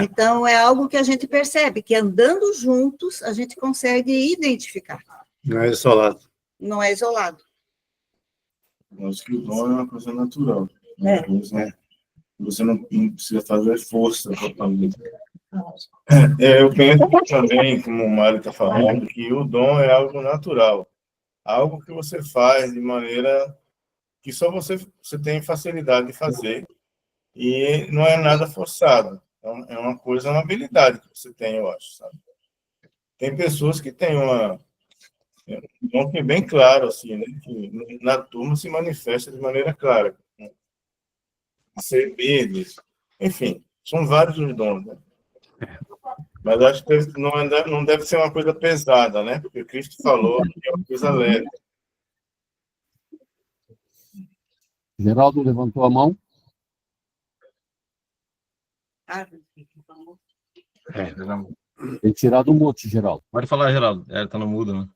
Então, é algo que a gente percebe, que andando juntos, a gente consegue identificar. Não é isolado. Não é isolado. Acho que o dom é uma coisa natural. É. Você não precisa fazer força para fazer. Eu penso também, como o Mário está falando, que o dom é algo natural. Algo que você faz de maneira que só você tem facilidade de fazer. E não é nada forçado. É uma coisa, uma habilidade que você tem, eu acho, sabe? Tem pessoas que têm um dom que é bem claro, assim, né? Que na turma se manifesta de maneira clara. Servir, enfim, são vários os dons, né? Mas acho que não deve ser uma coisa pesada, né? Porque Cristo falou que é uma coisa leve. Geraldo levantou a mão. Tem tirado o mute, Geraldo. Pode falar, Geraldo. Tá no mudo, né?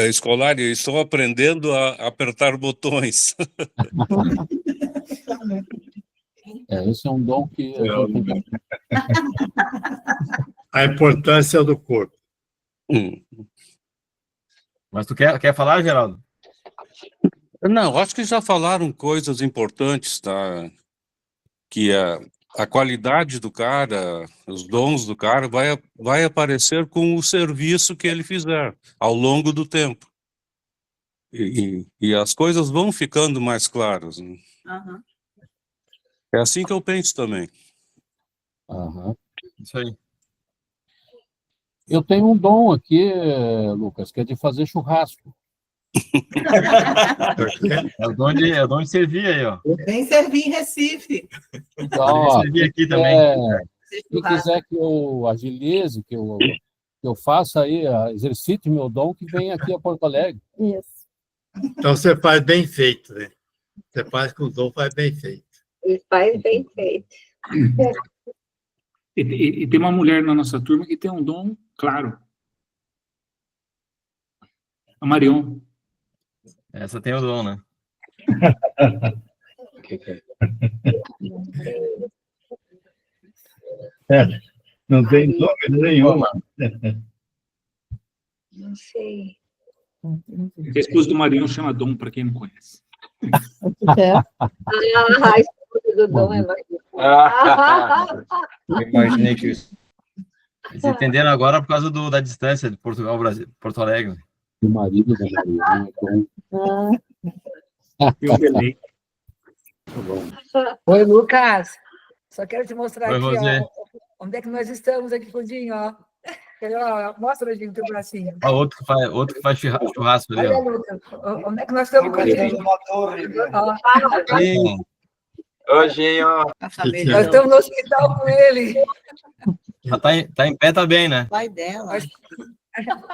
Escolar, eu estou aprendendo a apertar botões. Esse é um dom que a gente tem que... A importância do corpo. Mas tu quer falar, Geraldo? Não, acho que já falaram coisas importantes, tá? Que a qualidade do cara, os dons do cara, vai aparecer com o serviço que ele fizer ao longo do tempo. E as coisas vão ficando mais claras. Né? Uhum. É assim que eu penso também. Isso aí. Eu tenho um dom aqui, Lucas, que é de fazer churrasco. É o dom de servir aí, ó. Vem servir em Recife. Então, ó, servir aqui também. Quem quiser que eu agilize, que eu faça aí, exercite meu dom, que vem aqui a Porto Alegre. Isso. Então, você faz bem feito, né? Você faz com o dom, faz bem feito. E faz bem feito. E tem uma mulher na nossa turma que tem um dom claro. A Marion. Essa tem o dom, né? Não tem dúvida nenhuma. Não sei. A esposa do Marion chama Dom, para quem não conhece. A esposa do Dom é mais... Imaginei que isso. Vocês entenderam agora por causa da distância de Portugal, Brasil, Porto Alegre. O marido da Mariana E o Belém. Oi, Lucas. Só quero te mostrar Oi, aqui, Rosê. ó, onde é que nós estamos aqui com o Dinho, ó. Mostra, Dinho, o teu bracinho. Ó, outro que faz churrasco ali, Olha, ó. Lucas, onde é que nós estamos com o Dinho? Hoje, ó. Nós estamos no hospital com ele. Tá em pé, tá bem, né? Pai dela.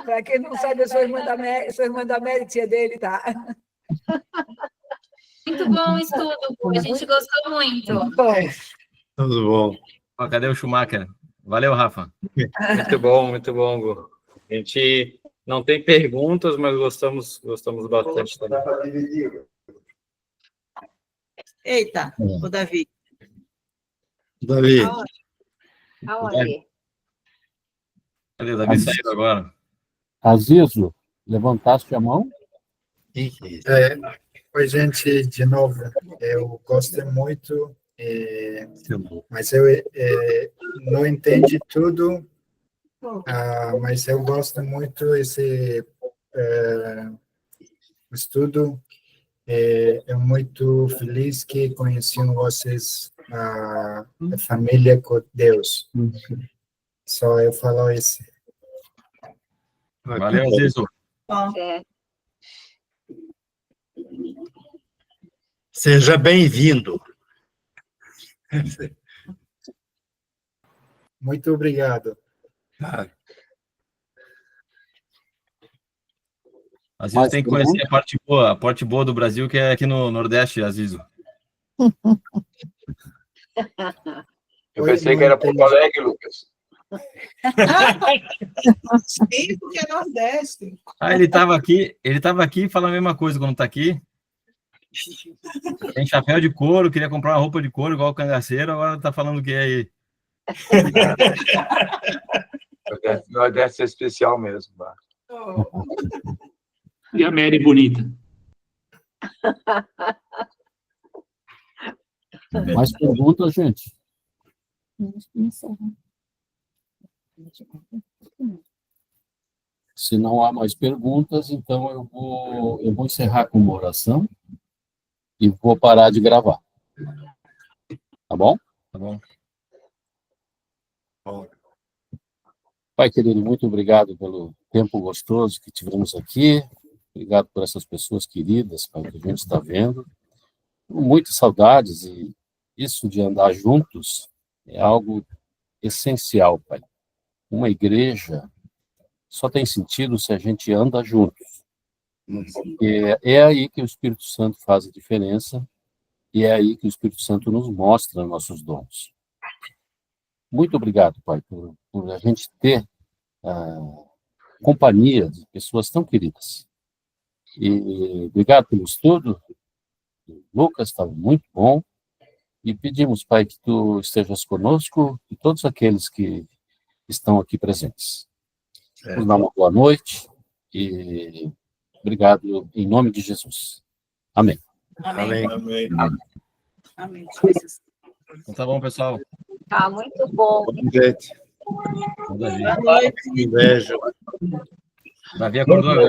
Para quem não sabe, eu sou irmã da Mary, tia dele, tá? Muito bom o estudo, a gente gostou muito. Tudo bom. Ó, cadê o Schumacher? Valeu, Rafa. Muito bom, Gu. A gente não tem perguntas, mas gostamos bastante também. Eita, o Davi. Davi. Aonde? Cadê o Davi saindo agora? Azizo, levantaste a mão? Oi, gente, de novo. Eu gosto muito, mas eu não entendi tudo, mas eu gosto muito esse estudo. Eu muito feliz que conheci vocês, a família com Deus. Só eu falo isso. Valeu, Azizo. Seja bem-vindo. Muito obrigado. Azizo tem que conhecer a parte boa do Brasil, que é aqui no Nordeste, Azizo. Eu pensei que era Porto Alegre, Lucas. Sim, porque é Nordeste. Ah, ele estava aqui e fala a mesma coisa quando está aqui. Tem chapéu de couro, queria comprar uma roupa de couro igual o cangaceiro, agora está falando o que aí? Nordeste é especial mesmo. Tá? E a Mary bonita. Mais perguntas, gente? Se não há mais perguntas, então eu vou encerrar com uma oração e vou parar de gravar. Tá bom? Tá bom. Pai querido, muito obrigado pelo tempo gostoso que tivemos aqui. Obrigado por essas pessoas queridas, Pai, que a gente está vendo. Muitas saudades, e isso de andar juntos é algo essencial, Pai. Uma igreja só tem sentido se a gente anda juntos. É aí que o Espírito Santo faz a diferença, e é aí que o Espírito Santo nos mostra nossos dons. Muito obrigado, Pai, por a gente ter companhia de pessoas tão queridas. E obrigado pelo estudo. Lucas, estava muito bom. E pedimos, Pai, que Tu estejas conosco e todos aqueles que estão aqui presentes. Nos dá uma boa noite e obrigado em nome de Jesus. Amém. Amém. Amém. Amém. Então tá bom, pessoal. Tá muito bom. Gente. Davi. Boa noite. Um beijo. Davi acordou agora.